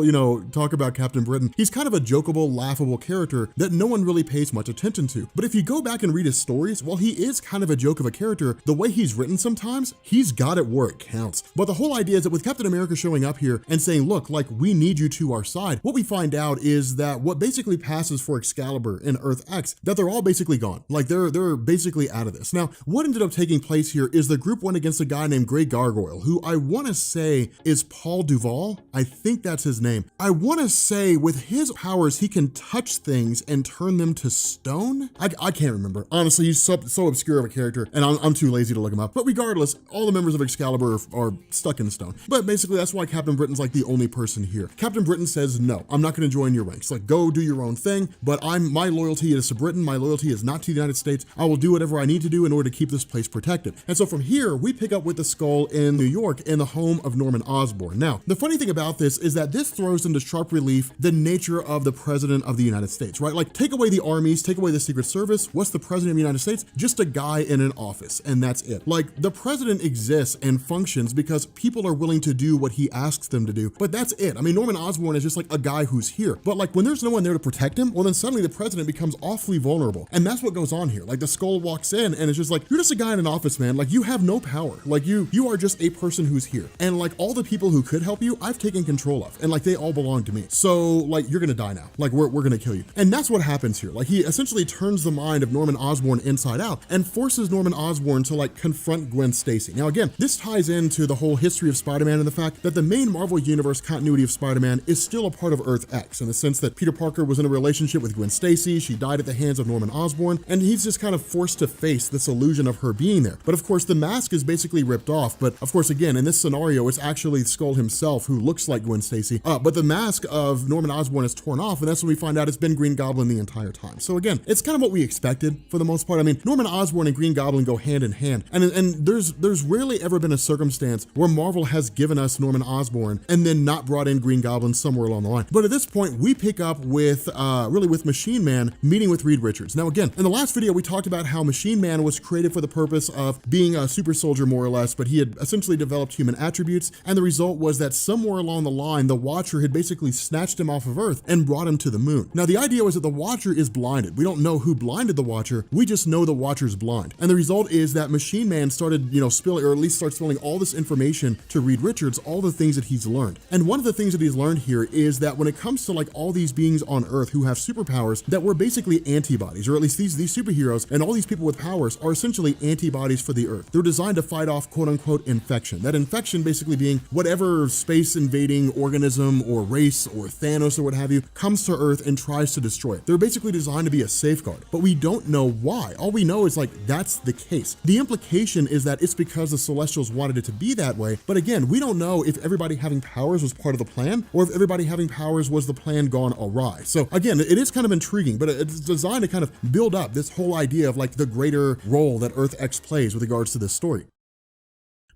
you know, talk about Captain Britain. He's kind of a jokeable, laughable character that no one really pays much attention to. But if you go back and read his stories, while he is kind of a joke of a character, the way he's written sometimes, he's got it where it counts. But the whole idea is that with Captain America showing up here and saying, look, like we need you to our side, what we find out is that what basically passes for Excalibur in Earth X, that they're all basically gone. Like they're basically out of this. Now, what ended up taking place here is the group went against a guy named Grey Gargoyle, who I want to say is Paul Duvall. I think that's his name. I want to say with his powers, he can touch things and turn them to stone. I can't remember. Honestly, he's so obscure of a character and I'm too lazy to look him up. But regardless, all the members of Excalibur are stuck in stone. But basically, that's why Captain Britain's like the only person here. Captain Britain says, no, I'm not going to join your ranks. Like, go do your own thing, but my loyalty is to Britain. My loyalty is not to the United States. I will do whatever I need to do in order to keep this place protected. And so from here, we pick up with the skull in New York in the home of Norman Osborn. Now, the funny thing about this is that this throws into sharp relief the nature of the president of the United States, right? Like, take away the armies, take away the Secret Service. What's the president of the United States? Just a guy in an office, and that's it. Like, the president exists and functions because people are willing to do what he asks them to do, but that's it. I mean, Norman Osborn is just like a guy who's here. But like, when there's no one there to protect him, well, then suddenly the president becomes awfully vulnerable. And that's what goes on here. Like, the skull walks in and it's just like, you're just a guy in an office, man. Like, you have no power. Like, you are just a person who's here. And like, all the people who could help you, I've taken control of. And like, they all belong to me. So like, you're gonna die now. Like, we're gonna kill you. And that's what happens here. Like, he essentially turns the mind of Norman Osborn inside out and forces Norman Osborn to like confront Gwen Stacy. Now again, this ties into the whole history of Spider-Man and the fact that the main Marvel Universe continuity of Spider-Man is still a part of Earth X, in the sense that Peter Parker was in a relationship with Gwen Stacy, she died at the hands of Norman Osborn, and he's just kind of forced to face this illusion of her being there. But of course, the mask is basically ripped off, but of course, again, in this scenario, it's actually Skull himself who looks like Gwen Stacy, but the mask of Norman Osborn is torn off, and that's when we find out it's been Green Goblin the entire time. So again, it's kind of what we expected for the most part. I mean, Norman Osborn and Green Goblin go hand in hand, and there's rarely ever been a circumstance where Marvel has given us Norman Osborn and then not brought in Green Goblin somewhere along the line. But at this point, we pick up with really with Machine Man meeting with Reed Richards. Now again, in the last video, we talked about how Machine Man was created for the purpose of being a super soldier, more or less, but he had essentially developed human attributes, and the result was that somewhere along the line, the Watcher had basically snatched him off of Earth and brought him to the moon. Now the idea was that the Watcher is blinded. We don't know who blinded the Watcher, we just know the Watcher's blind. And the result is that Machine Man started, spilling, or at least starts spilling all this information to Reed Richards, all the things that he's learned. And one of the things that he's learned here is that when it comes to like all these beings on Earth who have superpowers, that we're basically antibodies, or at least these superheroes and all these people with powers are essentially antibodies for the Earth. They're designed to fight off quote unquote infection. That infection basically being whatever space invading organism or race or Thanos or what have you comes to Earth and tries to destroy it. They're basically designed to be a safeguard, but we don't know why. All we know is like, that's the case. The implication is that it's because the Celestials wanted it to be that way. But again, we don't know if everybody having powers was part of the plan or if everybody having powers was the plan gone awry. So again, it is kind of intriguing, but it's designed to kind of build up this whole idea of like the greater role that Earth X plays with regards to this story.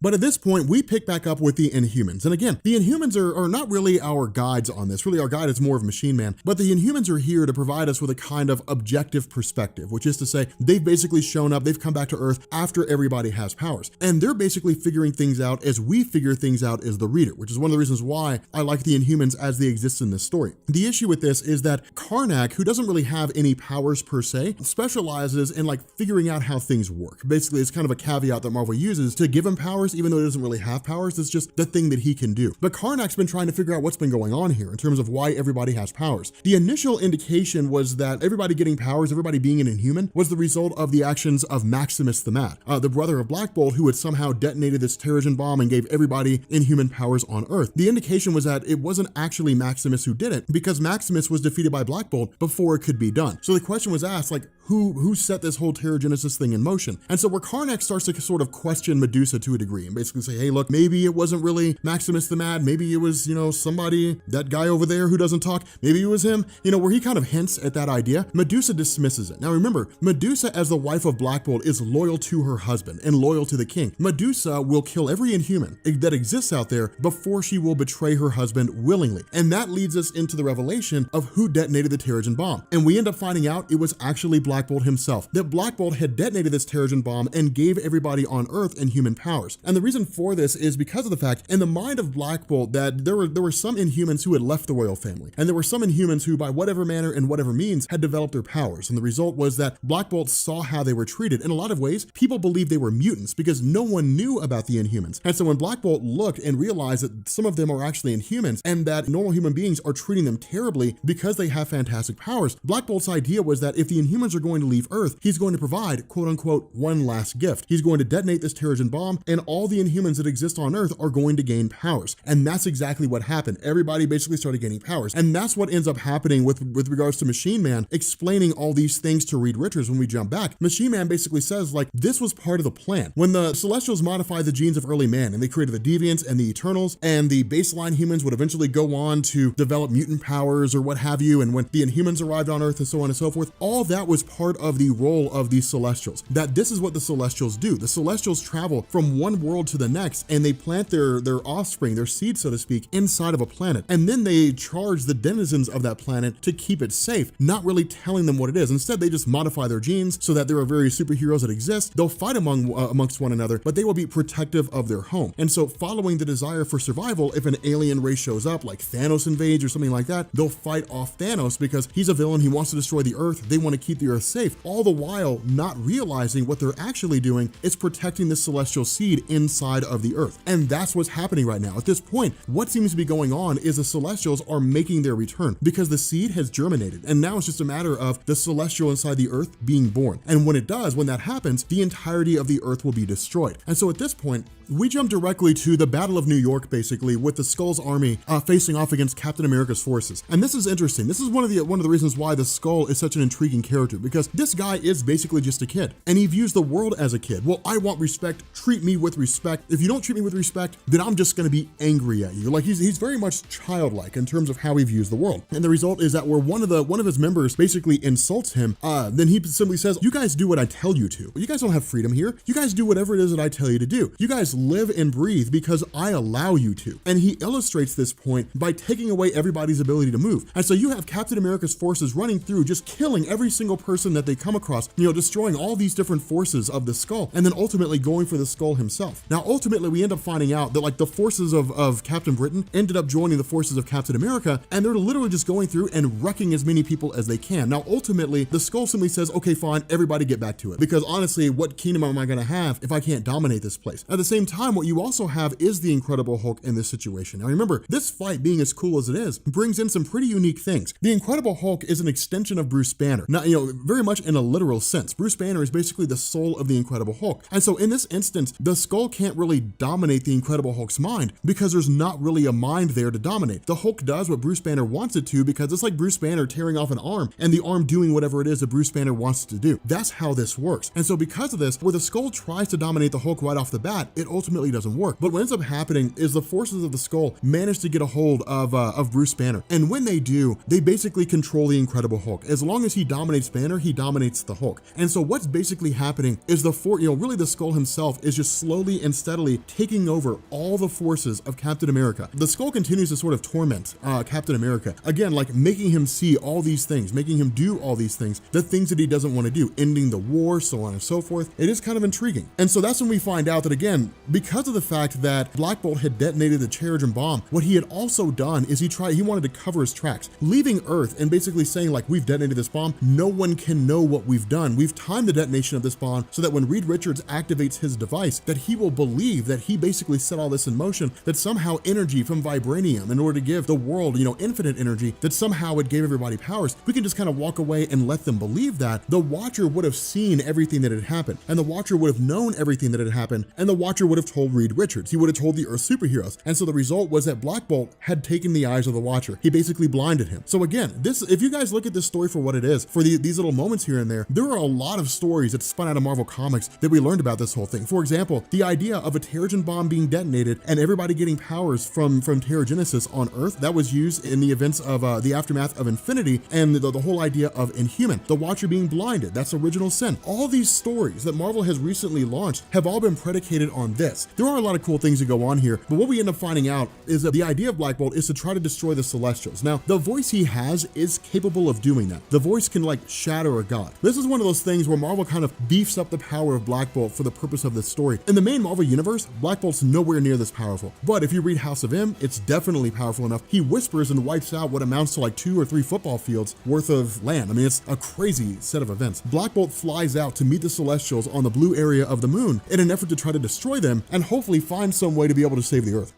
But at this point, we pick back up with the Inhumans. And again, the Inhumans are not really our guides on this. Really, our guide is more of Machine Man. But the Inhumans are here to provide us with a kind of objective perspective, which is to say, they've basically shown up, they've come back to Earth after everybody has powers. And they're basically figuring things out as we figure things out as the reader, which is one of the reasons why I like the Inhumans as they exist in this story. The issue with this is that Karnak, who doesn't really have any powers per se, specializes in like figuring out how things work. Basically, it's kind of a caveat that Marvel uses to give him powers, even though he doesn't really have powers. It's just the thing that he can do. But Karnak's been trying to figure out what's been going on here in terms of why everybody has powers. The initial indication was that everybody getting powers, everybody being an Inhuman, was the result of the actions of Maximus the Mad, the brother of Black Bolt, who had somehow detonated this Terrigen bomb and gave everybody Inhuman powers on Earth. The indication was that it wasn't actually Maximus who did it, because Maximus was defeated by Black Bolt before it could be done. So the question was asked, like, who set this whole Terrigenesis thing in motion? And so where Karnak starts to sort of question Medusa to a degree and basically say, hey, look, maybe it wasn't really Maximus the Mad, maybe it was, somebody, that guy over there who doesn't talk, maybe it was him, where he kind of hints at that idea. Medusa dismisses it. Now remember, Medusa as the wife of Black Bolt is loyal to her husband and loyal to the king. Medusa will kill every Inhuman that exists out there before she will betray her husband willingly. And that leads us into the revelation of who detonated the Terrigen bomb. And we end up finding out it was actually Black Bolt himself, that Black Bolt had detonated this Terrigen bomb and gave everybody on Earth Inhuman powers. And the reason for this is because of the fact, in the mind of Black Bolt, that there were some Inhumans who had left the royal family, and there were some Inhumans who, by whatever manner and whatever means, had developed their powers. And the result was that Black Bolt saw how they were treated. In a lot of ways, people believed they were mutants because no one knew about the Inhumans. And so when Black Bolt looked and realized that some of them are actually Inhumans and that normal human beings are treating them terribly because they have fantastic powers, Black Bolt's idea was that if the Inhumans are going to leave Earth, he's going to provide, quote unquote, one last gift. He's going to detonate this Terrigen bomb, and all the Inhumans that exist on Earth are going to gain powers. And that's exactly what happened. Everybody basically started gaining powers. And that's what ends up happening with regards to Machine Man explaining all these things to Reed Richards when we jump back. Machine Man basically says, like, this was part of the plan. When the Celestials modified the genes of early man and they created the Deviants and the Eternals, and the baseline humans would eventually go on to develop mutant powers or what have you, and when the Inhumans arrived on Earth and so on and so forth, all that was part of the role of these Celestials. That this is what the Celestials do. The Celestials travel from one world to the next, and they plant their offspring, their seed, so to speak, inside of a planet. And then they charge the denizens of that planet to keep it safe, not really telling them what it is. Instead, they just modify their genes so that there are various superheroes that exist. They'll fight amongst one another, but they will be protective of their home. And so following the desire for survival, if an alien race shows up, like Thanos invades or something like that, they'll fight off Thanos because he's a villain, he wants to destroy the Earth, they want to keep the Earth safe, all the while not realizing what they're actually doing is protecting the celestial seed inside of the Earth. And that's what's happening right now. At this point, what seems to be going on is the Celestials are making their return because the seed has germinated, and now it's just a matter of the Celestial inside the Earth being born. And when it does, when that happens, the entirety of the Earth will be destroyed. And so at this point, we jump directly to the Battle of New York, basically, with the Skull's army facing off against Captain America's forces. And this is interesting. This is one of the reasons why the Skull is such an intriguing character, because this guy is basically just a kid, and he views the world as a kid. Well, I want respect. Treat me with respect. If you don't treat me with respect, then I'm just going to be angry at you. Like he's very much childlike in terms of how he views the world. And the result is that where one of his members basically insults him, then he simply says, "You guys do what I tell you to. You guys don't have freedom here. You guys do whatever it is that I tell you to do. You guys live and breathe because I allow you to." And he illustrates this point by taking away everybody's ability to move. And so you have Captain America's forces running through, just killing every single person that they come across, destroying all these different forces of the Skull, and then ultimately going for the Skull himself. Now, ultimately, we end up finding out that like the forces of Captain Britain ended up joining the forces of Captain America, and they're literally just going through and wrecking as many people as they can. Now, ultimately, the Skull simply says, "Okay, fine, everybody get back to it." Because honestly, what kingdom am I going to have if I can't dominate this place? At the same time, what you also have is the Incredible Hulk in this situation. Now remember, this fight, being as cool as it is, brings in some pretty unique things. The Incredible Hulk is an extension of Bruce Banner. Now, very much in a literal sense. Bruce Banner is basically the soul of the Incredible Hulk. And so in this instance, the Skull can't really dominate the Incredible Hulk's mind because there's not really a mind there to dominate. The Hulk does what Bruce Banner wants it to because it's like Bruce Banner tearing off an arm and the arm doing whatever it is that Bruce Banner wants it to do. That's how this works. And so because of this, where the Skull tries to dominate the Hulk right off the bat, it ultimately doesn't work. But what ends up happening is the forces of the Skull manage to get a hold of Bruce Banner. And when they do, they basically control the Incredible Hulk. As long as he dominates Banner, he dominates the Hulk. And so what's basically happening is really the Skull himself is just slowly and steadily taking over all the forces of Captain America. The Skull continues to sort of torment Captain America. Again, like making him see all these things, making him do all these things, the things that he doesn't want to do, ending the war, so on and so forth. It is kind of intriguing. And so that's when we find out that, again, because of the fact that Black Bolt had detonated the Terrigen bomb, what he had also done is he wanted to cover his tracks, leaving Earth and basically saying, like, we've detonated this bomb, no one can know what we've done. We've timed the detonation of this bomb so that when Reed Richards activates his device, that he will believe that he basically set all this in motion, that somehow energy from vibranium, in order to give the world, infinite energy, that somehow it gave everybody powers. We can just kind of walk away and let them believe that. The Watcher would have seen everything that had happened, and the Watcher would have known everything that had happened, and the Watcher would have told Reed Richards. He would have told the Earth superheroes. And so the result was that Black Bolt had taken the eyes of the Watcher. He basically blinded him. So again, if you guys look at this story for what it is, for these little moments here and there are a lot of stories that spun out of Marvel Comics that we learned about this whole thing. For example, the idea of a Terrigen bomb being detonated and everybody getting powers from Terrigenesis on Earth, that was used in the events of the aftermath of Infinity, and the whole idea of Inhuman. The Watcher being blinded, that's Original Sin. All these stories that Marvel has recently launched have all been predicated on this. There are a lot of cool things that go on here, but what we end up finding out is that the idea of Black Bolt is to try to destroy the Celestials. Now, the voice he has is capable of doing that. The voice can like shatter a god. This is one of those things where Marvel kind of beefs up the power of Black Bolt for the purpose of this story. In the main Marvel universe, Black Bolt's nowhere near this powerful. But if you read House of M, it's definitely powerful enough. He whispers and wipes out what amounts to like 2 or 3 football fields worth of land. I mean, it's a crazy set of events. Black Bolt flies out to meet the Celestials on the blue area of the moon in an effort to try to destroy them and hopefully find some way to be able to save the Earth.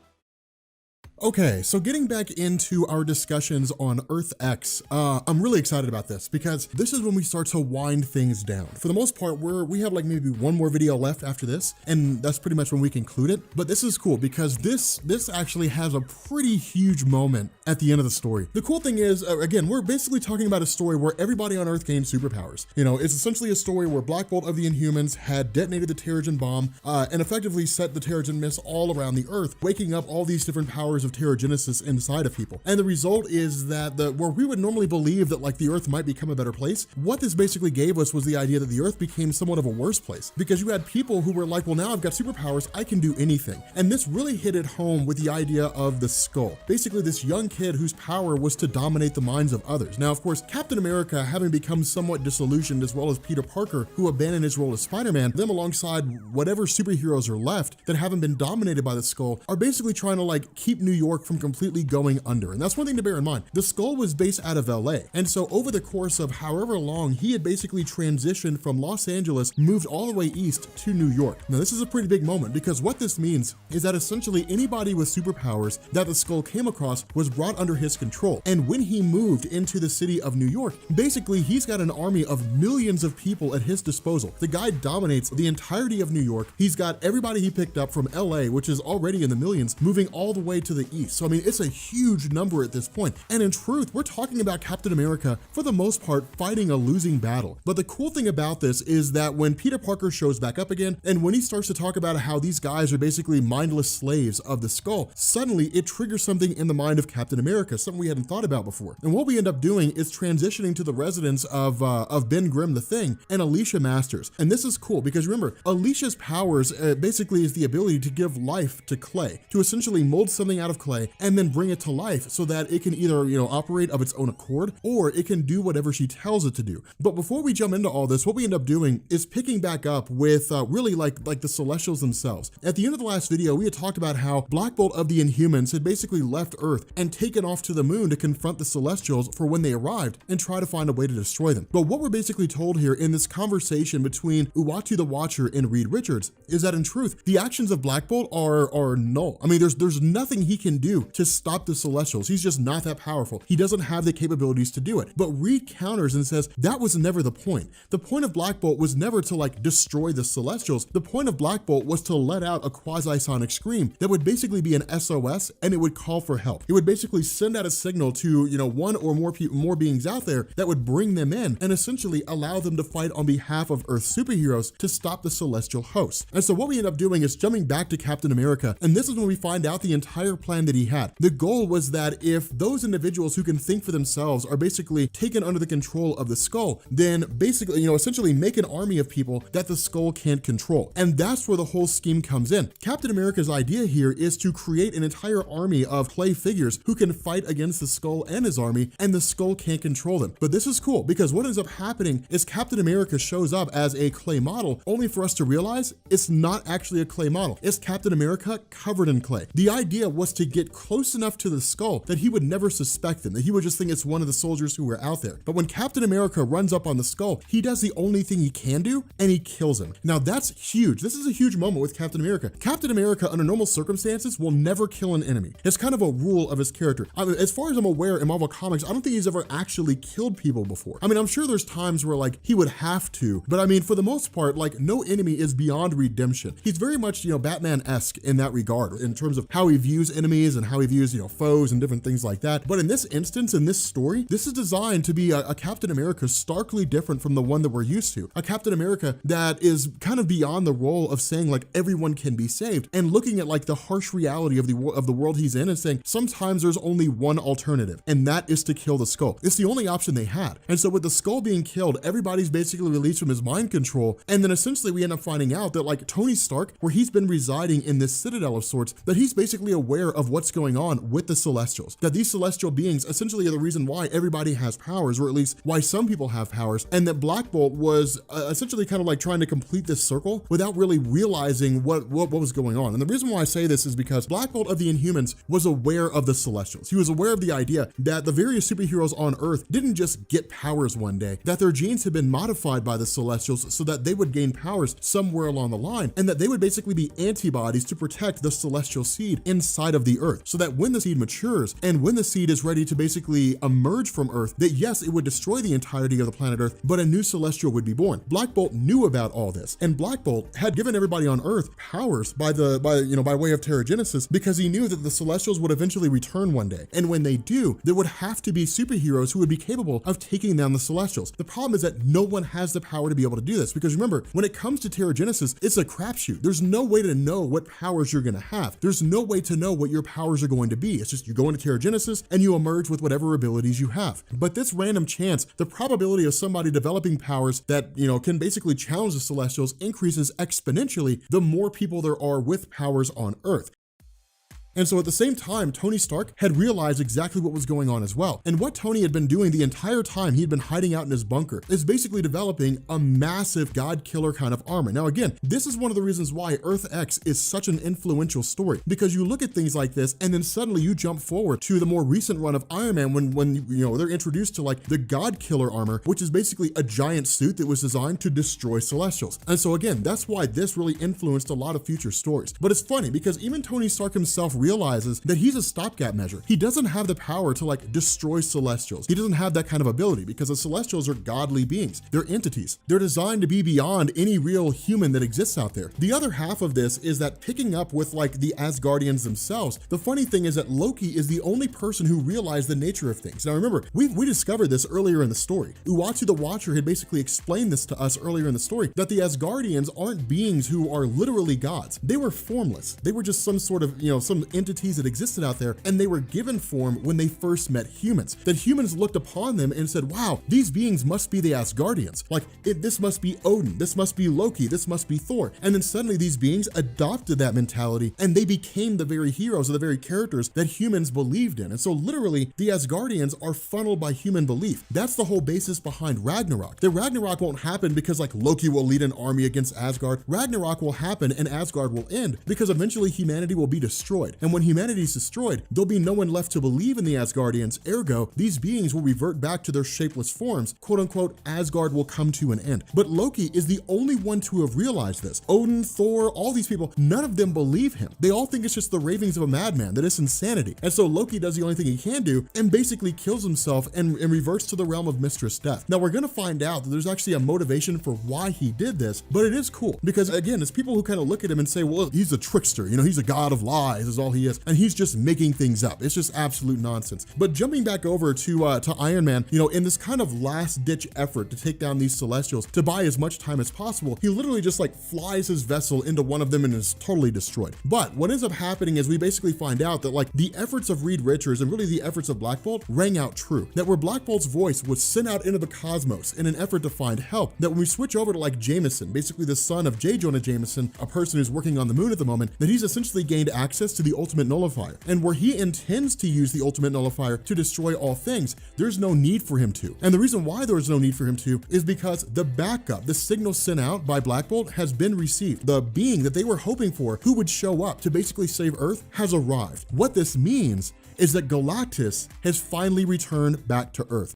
Okay, so getting back into our discussions on Earth X, I'm really excited about this because this is when we start to wind things down. For the most part, we have like maybe one more video left after this, and that's pretty much when we conclude it. But this is cool because this actually has a pretty huge moment at the end of the story. The cool thing is, again, we're basically talking about a story where everybody on Earth gained superpowers. You know, it's essentially a story where Black Bolt of the Inhumans had detonated the Terrigen bomb and effectively set the Terrigen mist all around the Earth, waking up all these different powers of Terrigenesis inside of people. And the result is that where we would normally believe that like the Earth might become a better place, what this basically gave us was the idea that the Earth became somewhat of a worse place because you had people who were like, well, now I've got superpowers, I can do anything. And this really hit it home with the idea of the Skull. Basically this young kid whose power was to dominate the minds of others. Now, of course, Captain America, having become somewhat disillusioned, as well as Peter Parker, who abandoned his role as Spider-Man, them alongside whatever superheroes are left that haven't been dominated by the Skull, are basically trying to like keep New York from completely going under. And that's one thing to bear in mind. The Skull was based out of LA. And so over the course of however long, he had basically transitioned from Los Angeles, moved all the way east to New York. Now, this is a pretty big moment because what this means is that essentially anybody with superpowers that the Skull came across was brought under his control. And when he moved into the city of New York, basically he's got an army of millions of people at his disposal. The guy dominates the entirety of New York. He's got everybody he picked up from LA, which is already in the millions, moving all the way to the east. So I mean, it's a huge number at this point. And in truth, we're talking about Captain America, for the most part, fighting a losing battle. But the cool thing about this is that when Peter Parker shows back up again, and when he starts to talk about how these guys are basically mindless slaves of the Skull, suddenly it triggers something in the mind of Captain America, something we hadn't thought about before. And what we end up doing is transitioning to the residence of Ben Grimm the Thing and Alicia Masters. And this is cool because remember, Alicia's powers basically is the ability to give life to clay, to essentially mold something out of clay and then bring it to life so that it can either, you know, operate of its own accord or it can do whatever she tells it to do. But before we jump into all this, what we end up doing is picking back up with really like the Celestials themselves. At the end of the last video, we had talked about how Black Bolt of the Inhumans had basically left Earth and taken off to the moon to confront the Celestials for when they arrived and try to find a way to destroy them. But what we're basically told here in this conversation between Uatu the Watcher and Reed Richards is that in truth, the actions of Black Bolt are null. I mean, there's nothing he can do to stop the Celestials. He's just not that powerful. He doesn't have the capabilities to do it. But Reed counters and says that was never the point. The point of Black Bolt was never to like destroy the Celestials. The point of Black Bolt was to let out a quasi-sonic scream that would basically be an SOS and it would call for help. It would basically send out a signal to, you know, one or more beings out there that would bring them in and essentially allow them to fight on behalf of Earth's superheroes to stop the Celestial hosts. And so what we end up doing is jumping back to Captain America, and this is when we find out the entire plan that he had. The goal was that if those individuals who can think for themselves are basically taken under the control of the Skull, then basically, you know, essentially make an army of people that the Skull can't control. And that's where the whole scheme comes in. Captain America's idea here is to create an entire army of clay figures who can fight against the Skull and his army, and the Skull can't control them. But this is cool because what ends up happening is Captain America shows up as a clay model, only for us to realize it's not actually a clay model. It's Captain America covered in clay. The idea was to get close enough to the Skull that he would never suspect them, that he would just think it's one of the soldiers who were out there. But when Captain America runs up on the Skull, he does the only thing he can do, and he kills him. Now that's huge. This is a huge moment with Captain America. Captain America, under normal circumstances, will never kill an enemy. It's kind of a rule of his character. I mean, as far as I'm aware in Marvel Comics, I don't think he's ever actually killed people before. I mean, I'm sure there's times where like he would have to, but I mean, for the most part, like no enemy is beyond redemption. He's very much, you know, Batman-esque in that regard, in terms of how he views enemies and how he views, you know, foes and different things like that. But in this instance, in this story, this is designed to be a Captain America starkly different from the one that we're used to. A Captain America that is kind of beyond the role of saying like everyone can be saved and looking at like the harsh reality of the world he's in and saying sometimes there's only one alternative, and that is to kill the Skull. It's the only option they had. And so with the Skull being killed, everybody's basically released from his mind control. And then essentially we end up finding out that like Tony Stark, where he's been residing in this citadel of sorts, that he's basically aware of what's going on with the Celestials, that these celestial beings essentially are the reason why everybody has powers, or at least why some people have powers, and that Black Bolt was essentially kind of like trying to complete this circle without really realizing what was going on. And the reason why I say this is because Black Bolt of the Inhumans was aware of the Celestials. He was aware of the idea that the various superheroes on Earth didn't just get powers one day, that their genes had been modified by the Celestials so that they would gain powers somewhere along the line, and that they would basically be antibodies to protect the celestial seed inside of the the earth, so that when the seed matures and when the seed is ready to basically emerge from earth, that yes, it would destroy the entirety of the planet earth, but a new celestial would be born. Black Bolt knew about all this, and Black Bolt had given everybody on earth powers by way of Terrigenesis, because he knew that the celestials would eventually return one day. And when they do, there would have to be superheroes who would be capable of taking down the celestials. The problem is that no one has the power to be able to do this, because remember, when it comes to Terrigenesis, it's a crapshoot. There's no way to know what powers you're going to have. There's no way to know what your powers are going to be. It's just you go into Terrigenesis and you emerge with whatever abilities you have. But this random chance, the probability of somebody developing powers that, can basically challenge the celestials increases exponentially the more people there are with powers on Earth. And so at the same time, Tony Stark had realized exactly what was going on as well. And what Tony had been doing the entire time he'd been hiding out in his bunker is basically developing a massive God killer kind of armor. Now again, this is one of the reasons why Earth X is such an influential story, because you look at things like this and then suddenly you jump forward to the more recent run of Iron Man when they're introduced to like the God killer armor, which is basically a giant suit that was designed to destroy celestials. And so again, that's why this really influenced a lot of future stories. But it's funny because even Tony Stark himself realizes that he's a stopgap measure. He doesn't have the power to like destroy celestials. He doesn't have that kind of ability because the celestials are godly beings. They're entities. They're designed to be beyond any real human that exists out there. The other half of this is that picking up with like the Asgardians themselves, the funny thing is that Loki is the only person who realized the nature of things. Now remember, we discovered this earlier in the story. Uatu the Watcher had basically explained this to us earlier in the story, that the Asgardians aren't beings who are literally gods. They were formless. They were just some sort of, some entities that existed out there, and they were given form when they first met humans. That humans looked upon them and said, wow, these beings must be the Asgardians. Like, this must be Odin, this must be Loki, this must be Thor. And then suddenly these beings adopted that mentality and they became the very heroes or the very characters that humans believed in. And so literally, the Asgardians are funneled by human belief. That's the whole basis behind Ragnarok. The Ragnarok won't happen because like Loki will lead an army against Asgard. Ragnarok will happen and Asgard will end because eventually humanity will be destroyed. And when humanity is destroyed, there'll be no one left to believe in the Asgardians. Ergo, these beings will revert back to their shapeless forms. Quote unquote, Asgard will come to an end. But Loki is the only one to have realized this. Odin, Thor, all these people, none of them believe him. They all think it's just the ravings of a madman, that it's insanity. And so Loki does the only thing he can do and basically kills himself and reverts to the realm of Mistress Death. Now we're gonna find out that there's actually a motivation for why he did this, but it is cool because again, it's people who kind of look at him and say, well, he's a trickster, he's a god of lies is all he is. And he's just making things up. It's just absolute nonsense. But jumping back over to Iron Man, in this kind of last ditch effort to take down these celestials to buy as much time as possible, he literally just like flies his vessel into one of them and is totally destroyed. But what ends up happening is we basically find out that like the efforts of Reed Richards and really the efforts of Black Bolt rang out true. That where Black Bolt's voice was sent out into the cosmos in an effort to find help, that when we switch over to like Jameson, basically the son of J. Jonah Jameson, a person who's working on the moon at the moment, that he's essentially gained access to the ultimate nullifier. And where he intends to use the ultimate nullifier to destroy all things, there's no need for him to. And the reason why there's no need for him to is because the backup, the signal sent out by Black Bolt has been received. The being that they were hoping for, who would show up to basically save Earth, has arrived. What this means is that Galactus has finally returned back to Earth.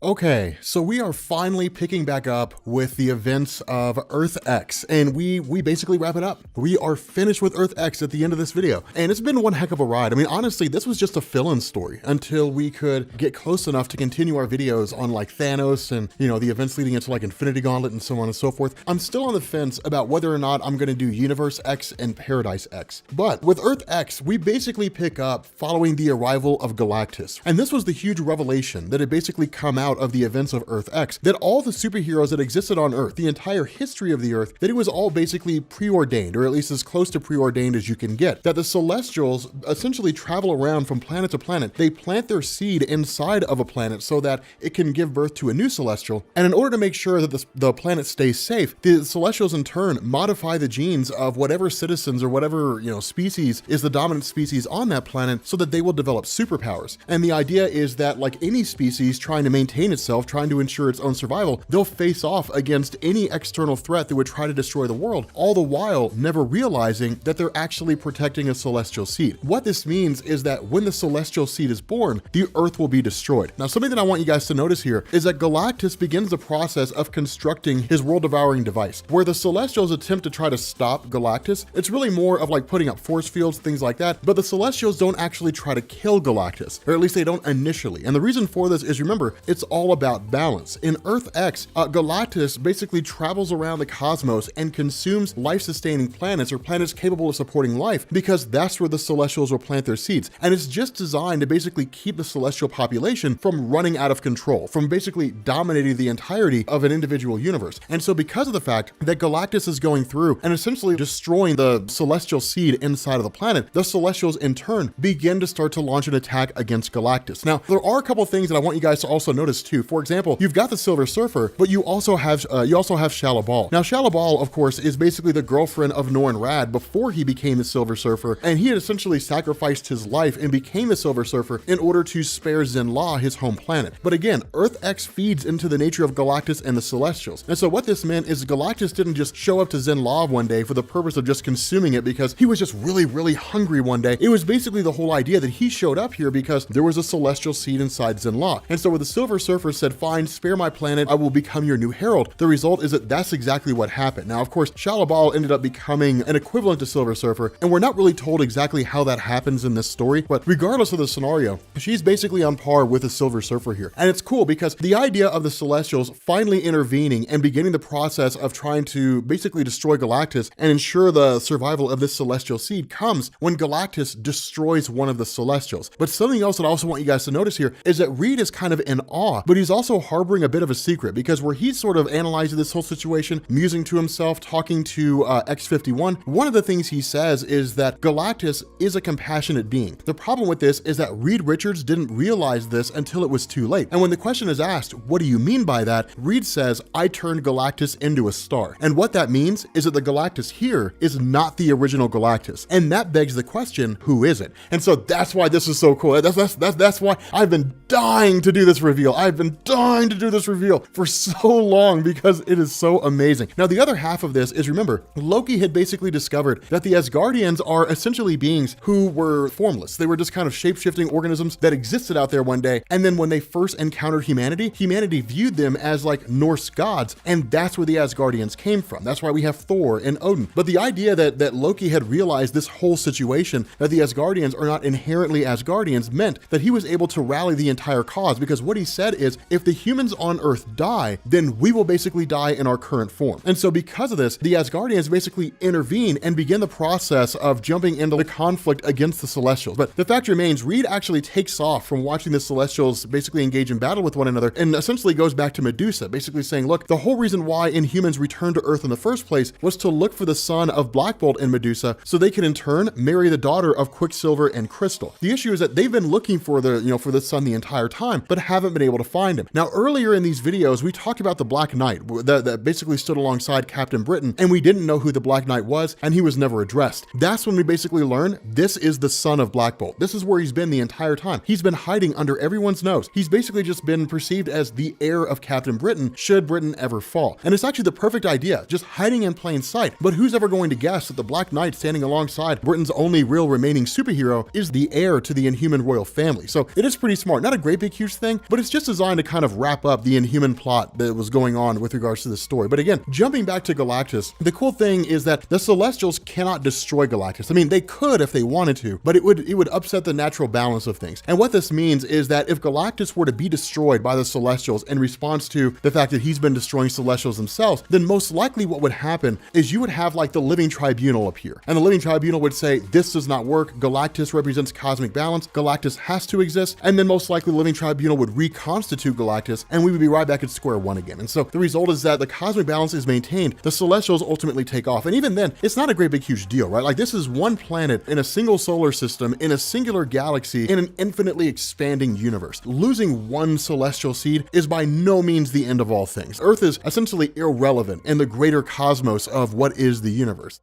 Okay, so we are finally picking back up with the events of Earth X, and we basically wrap it up. We are finished with Earth X at the end of this video, and it's been one heck of a ride. I mean, honestly, this was just a fill-in story until we could get close enough to continue our videos on like Thanos and, the events leading into like Infinity Gauntlet and so on and so forth. I'm still on the fence about whether or not I'm gonna do Universe X and Paradise X. But with Earth X, we basically pick up following the arrival of Galactus. And this was the huge revelation that had basically come out of the events of Earth X, that all the superheroes that existed on Earth, the entire history of the Earth, that it was all basically preordained, or at least as close to preordained as you can get. That the Celestials essentially travel around from planet to planet. They plant their seed inside of a planet so that it can give birth to a new Celestial. And in order to make sure that the planet stays safe, the Celestials in turn modify the genes of whatever citizens or whatever, species is the dominant species on that planet so that they will develop superpowers. And the idea is that like any species trying to maintain maintain itself, trying to ensure its own survival, they'll face off against any external threat that would try to destroy the world, all the while never realizing that they're actually protecting a celestial seed. What this means is that when the celestial seed is born, the Earth will be destroyed. Now, something that I want you guys to notice here is that Galactus begins the process of constructing his world-devouring device. Where the Celestials attempt to try to stop Galactus, it's really more of like putting up force fields, things like that, but the Celestials don't actually try to kill Galactus, or at least they don't initially. And the reason for this is, remember, it's all about balance. In Earth X, Galactus basically travels around the cosmos and consumes life-sustaining planets, or planets capable of supporting life, because that's where the Celestials will plant their seeds. And it's just designed to basically keep the Celestial population from running out of control, from basically dominating the entirety of an individual universe. And so because of the fact that Galactus is going through and essentially destroying the celestial seed inside of the planet, the Celestials in turn begin to start to launch an attack against Galactus. Now, there are a couple of things that I want you guys to also notice too. For example, you've got the Silver Surfer, but you also have Shalabal. Now, Shalabal, of course, is basically the girlfriend of Norrin Radd before he became the Silver Surfer, and he had essentially sacrificed his life and became the Silver Surfer in order to spare Zenn-La, his home planet. But again, Earth X feeds into the nature of Galactus and the Celestials. And so what this meant is Galactus didn't just show up to Zenn-La one day for the purpose of just consuming it because he was just really hungry one day. It was basically the whole idea that he showed up here because there was a celestial seed inside Zenn-La. And so when the Silver Surfer said, fine, spare my planet, I will become your new herald, the result is that that's exactly what happened. Now, of course, Shalabal ended up becoming an equivalent to Silver Surfer, and we're not really told exactly how that happens in this story, but regardless of the scenario, she's basically on par with the Silver Surfer here. And it's cool because the idea of the Celestials finally intervening and beginning the process of trying to basically destroy Galactus and ensure the survival of this celestial seed comes when Galactus destroys one of the Celestials. But something else that I also want you guys to notice here is that Reed is kind of in awe, but he's also harboring a bit of a secret, because where he's sort of analyzing this whole situation, musing to himself, talking to X-51, one of the things he says is that Galactus is a compassionate being. The problem with this is that Reed Richards didn't realize this until it was too late. And when the question is asked, what do you mean by that? Reed says, I turned Galactus into a star. And what that means is that the Galactus here is not the original Galactus. And that begs the question, who is it? And so that's why this is so cool. That's why I've been dying to do this reveal. I've been dying to do this reveal for so long because it is so amazing. Now, the other half of this is, remember, Loki had basically discovered that the Asgardians are essentially beings who were formless. They were just kind of shape-shifting organisms that existed out there one day. And then when they first encountered humanity viewed them as like Norse gods. And that's where the Asgardians came from. That's why we have Thor and Odin. But the idea that Loki had realized this whole situation, that the Asgardians are not inherently Asgardians, meant that he was able to rally the entire cause, because what he said is, if the humans on Earth die, then we will basically die in our current form. And so because of this, the Asgardians basically intervene and begin the process of jumping into the conflict against the Celestials. But the fact remains, Reed actually takes off from watching the Celestials basically engage in battle with one another and essentially goes back to Medusa, basically saying, look, the whole reason why Inhumans returned to Earth in the first place was to look for the son of Black Bolt and Medusa so they could in turn marry the daughter of Quicksilver and Crystal. The issue is that they've been looking for the son the entire time, but haven't been able to find him. Now, earlier in these videos, we talked about the Black Knight that basically stood alongside Captain Britain, and we didn't know who the Black Knight was, and he was never addressed. That's when we basically learn this is the son of Black Bolt. This is where he's been the entire time. He's been hiding under everyone's nose. He's basically just been perceived as the heir of Captain Britain, should Britain ever fall. And it's actually the perfect idea, just hiding in plain sight. But who's ever going to guess that the Black Knight standing alongside Britain's only real remaining superhero is the heir to the Inhuman royal family? So it is pretty smart. Not a great big huge thing, but it's just designed to kind of wrap up the Inhuman plot that was going on with regards to this story. But again, jumping back to Galactus, the cool thing is that the Celestials cannot destroy Galactus. I mean, they could if they wanted to, but it would upset the natural balance of things. And what this means is that if Galactus were to be destroyed by the Celestials in response to the fact that he's been destroying Celestials themselves, then most likely what would happen is you would have like the Living Tribunal appear. And the Living Tribunal would say, this does not work. Galactus represents cosmic balance. Galactus has to exist. And then most likely the Living Tribunal would reconstitute Galactus, and we would be right back at square one again. And so the result is that the cosmic balance is maintained. The Celestials ultimately take off. And even then, it's not a great big huge deal, right? Like, this is one planet in a single solar system, in a singular galaxy, in an infinitely expanding universe. Losing one celestial seed is by no means the end of all things. Earth is essentially irrelevant in the greater cosmos of what is the universe.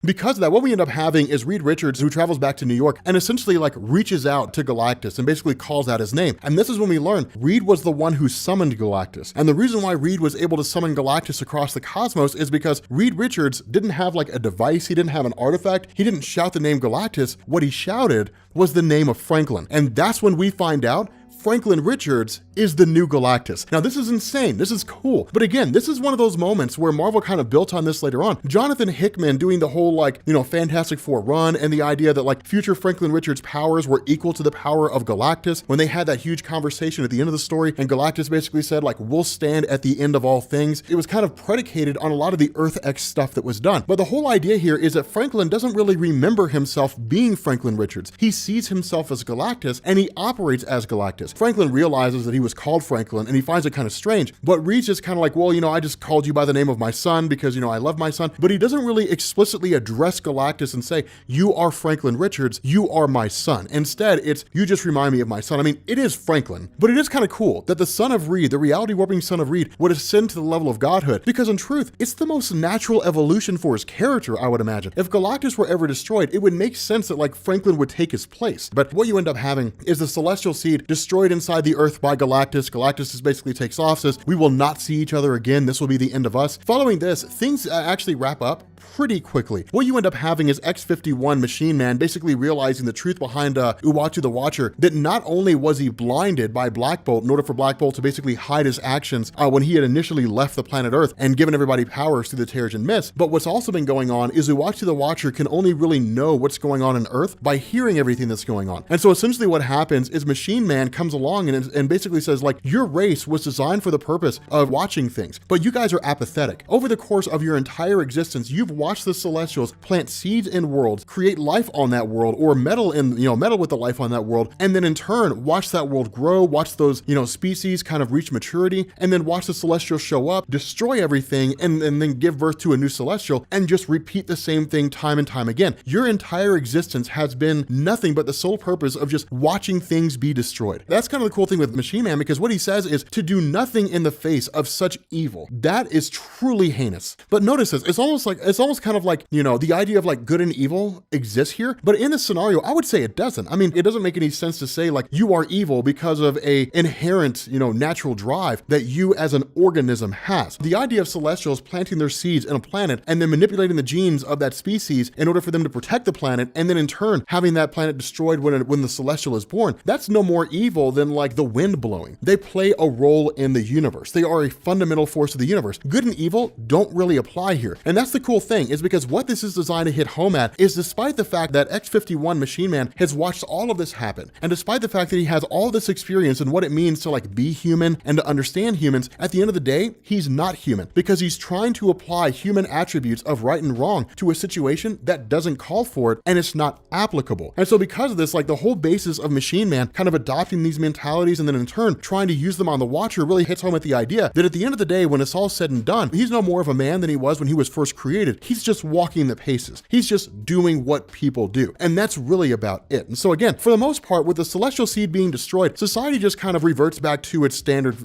Because of that, what we end up having is Reed Richards, who travels back to New York and essentially like reaches out to Galactus and basically calls out his name. And this is when we learn Reed was the one who summoned Galactus. And the reason why Reed was able to summon Galactus across the cosmos is because Reed Richards didn't have like a device, he didn't have an artifact, he didn't shout the name Galactus. What he shouted was the name of Franklin. And that's when we find out Franklin Richards is the new Galactus. Now, this is insane. This is cool. But again, this is one of those moments where Marvel kind of built on this later on. Jonathan Hickman doing the whole like, Fantastic Four run and the idea that like future Franklin Richards powers were equal to the power of Galactus when they had that huge conversation at the end of the story and Galactus basically said like, we'll stand at the end of all things. It was kind of predicated on a lot of the Earth X stuff that was done. But the whole idea here is that Franklin doesn't really remember himself being Franklin Richards. He sees himself as Galactus and he operates as Galactus. Franklin realizes that he was called Franklin and he finds it kind of strange, but Reed's just kind of like, well, I just called you by the name of my son because, I love my son, but he doesn't really explicitly address Galactus and say, you are Franklin Richards, you are my son. Instead, it's, you just remind me of my son. I mean, it is Franklin, but it is kind of cool that the son of Reed, the reality warping son of Reed, would ascend to the level of godhood because in truth, it's the most natural evolution for his character, I would imagine. If Galactus were ever destroyed, it would make sense that like Franklin would take his place. But what you end up having is the celestial seed destroyed inside the Earth by Galactus. Galactus just basically takes off, says, we will not see each other again. This will be the end of us. Following this, things actually wrap up pretty quickly. What you end up having is X-51 Machine Man basically realizing the truth behind Uatu the Watcher, that not only was he blinded by Black Bolt in order for Black Bolt to basically hide his actions when he had initially left the planet Earth and given everybody powers through the Terrigen Mist, but what's also been going on is Uatu the Watcher can only really know what's going on Earth by hearing everything that's going on. And so essentially what happens is Machine Man comes along and basically says like, your race was designed for the purpose of watching things, but you guys are apathetic. Over the course of your entire existence, you've watched the Celestials plant seeds in worlds, create life on that world, or meddle with the life on that world, and then in turn, watch that world grow, watch those, species kind of reach maturity, and then watch the Celestials show up, destroy everything, and then give birth to a new Celestial, and just repeat the same thing time and time again. Your entire existence has been nothing but the sole purpose of just watching things be destroyed. That's kind of the cool thing with Machine Man, because what he says is to do nothing in the face of such evil. That is truly heinous. But notice this, it's almost kind of like, the idea of like good and evil exists here, but in this scenario, I would say it doesn't. I mean, it doesn't make any sense to say like you are evil because of a inherent, natural drive that you as an organism has. The idea of Celestials planting their seeds in a planet and then manipulating the genes of that species in order for them to protect the planet, and then in turn having that planet destroyed when the Celestial is born, that's no more evil than like the wind blowing. They play a role in the universe. They are a fundamental force of the universe. Good and evil don't really apply here. And that's the cool thing, is because what this is designed to hit home at is despite the fact that X-51 Machine Man has watched all of this happen, and despite the fact that he has all this experience and what it means to like be human and to understand humans, at the end of the day, he's not human because he's trying to apply human attributes of right and wrong to a situation that doesn't call for it and it's not applicable. And so because of this, like the whole basis of Machine Man kind of adopting these mentalities and then in turn trying to use them on the Watcher really hits home at the idea that at the end of the day, when it's all said and done, he's no more of a man than he was when he was first created. He's just walking the paces. He's just doing what people do. And that's really about it. And so again, for the most part, with the Celestial Seed being destroyed, society just kind of reverts back to its standard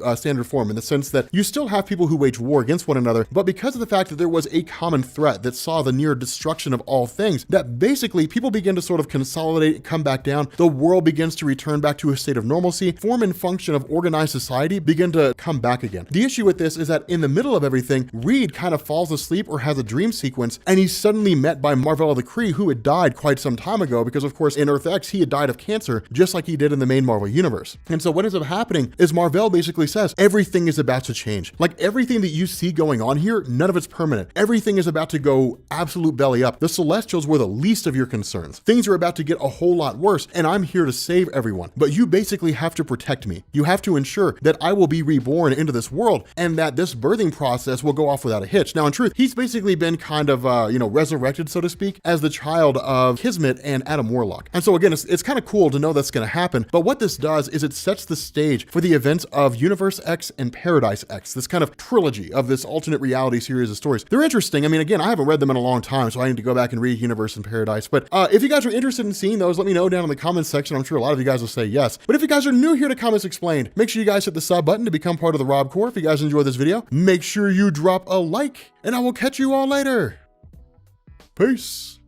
form in the sense that you still have people who wage war against one another, but because of the fact that there was a common threat that saw the near destruction of all things, that basically people begin to sort of consolidate, come back down, the world begins to return back to a state of normalcy, form and function of organized society begin to come back again. The issue with this is that in the middle of everything, Reed kind of falls asleep or has a dream sequence, and he's suddenly met by Marvell the Kree, who had died quite some time ago, because of course in Earth X, he had died of cancer, just like he did in the main Marvel universe. And so what ends up happening is Marvell basically says, everything is about to change. Like everything that you see going on here, none of it's permanent. Everything is about to go absolute belly up. The Celestials were the least of your concerns. Things are about to get a whole lot worse, and I'm here to save everyone. But you basically have to protect me. You have to ensure that I will be reborn into this world and that this birthing process will go off without a hitch. Now, in truth, he's basically been kind of, resurrected, so to speak, as the child of Kismet and Adam Warlock. And so again, it's kind of cool to know that's going to happen. But what this does is it sets the stage for the events of Universe X and Paradise X, this kind of trilogy of this alternate reality series of stories. They're interesting. I mean, again, I haven't read them in a long time, so I need to go back and read Universe and Paradise. But if you guys are interested in seeing those, let me know down in the comments section. I'm sure a lot of you guys will say yes. But if you guys are new here to Comics Explained, make sure you guys hit the sub button to become part of the Rob Corps. If you guys enjoyed this video, make sure you drop a like, and I will catch you all later. Peace.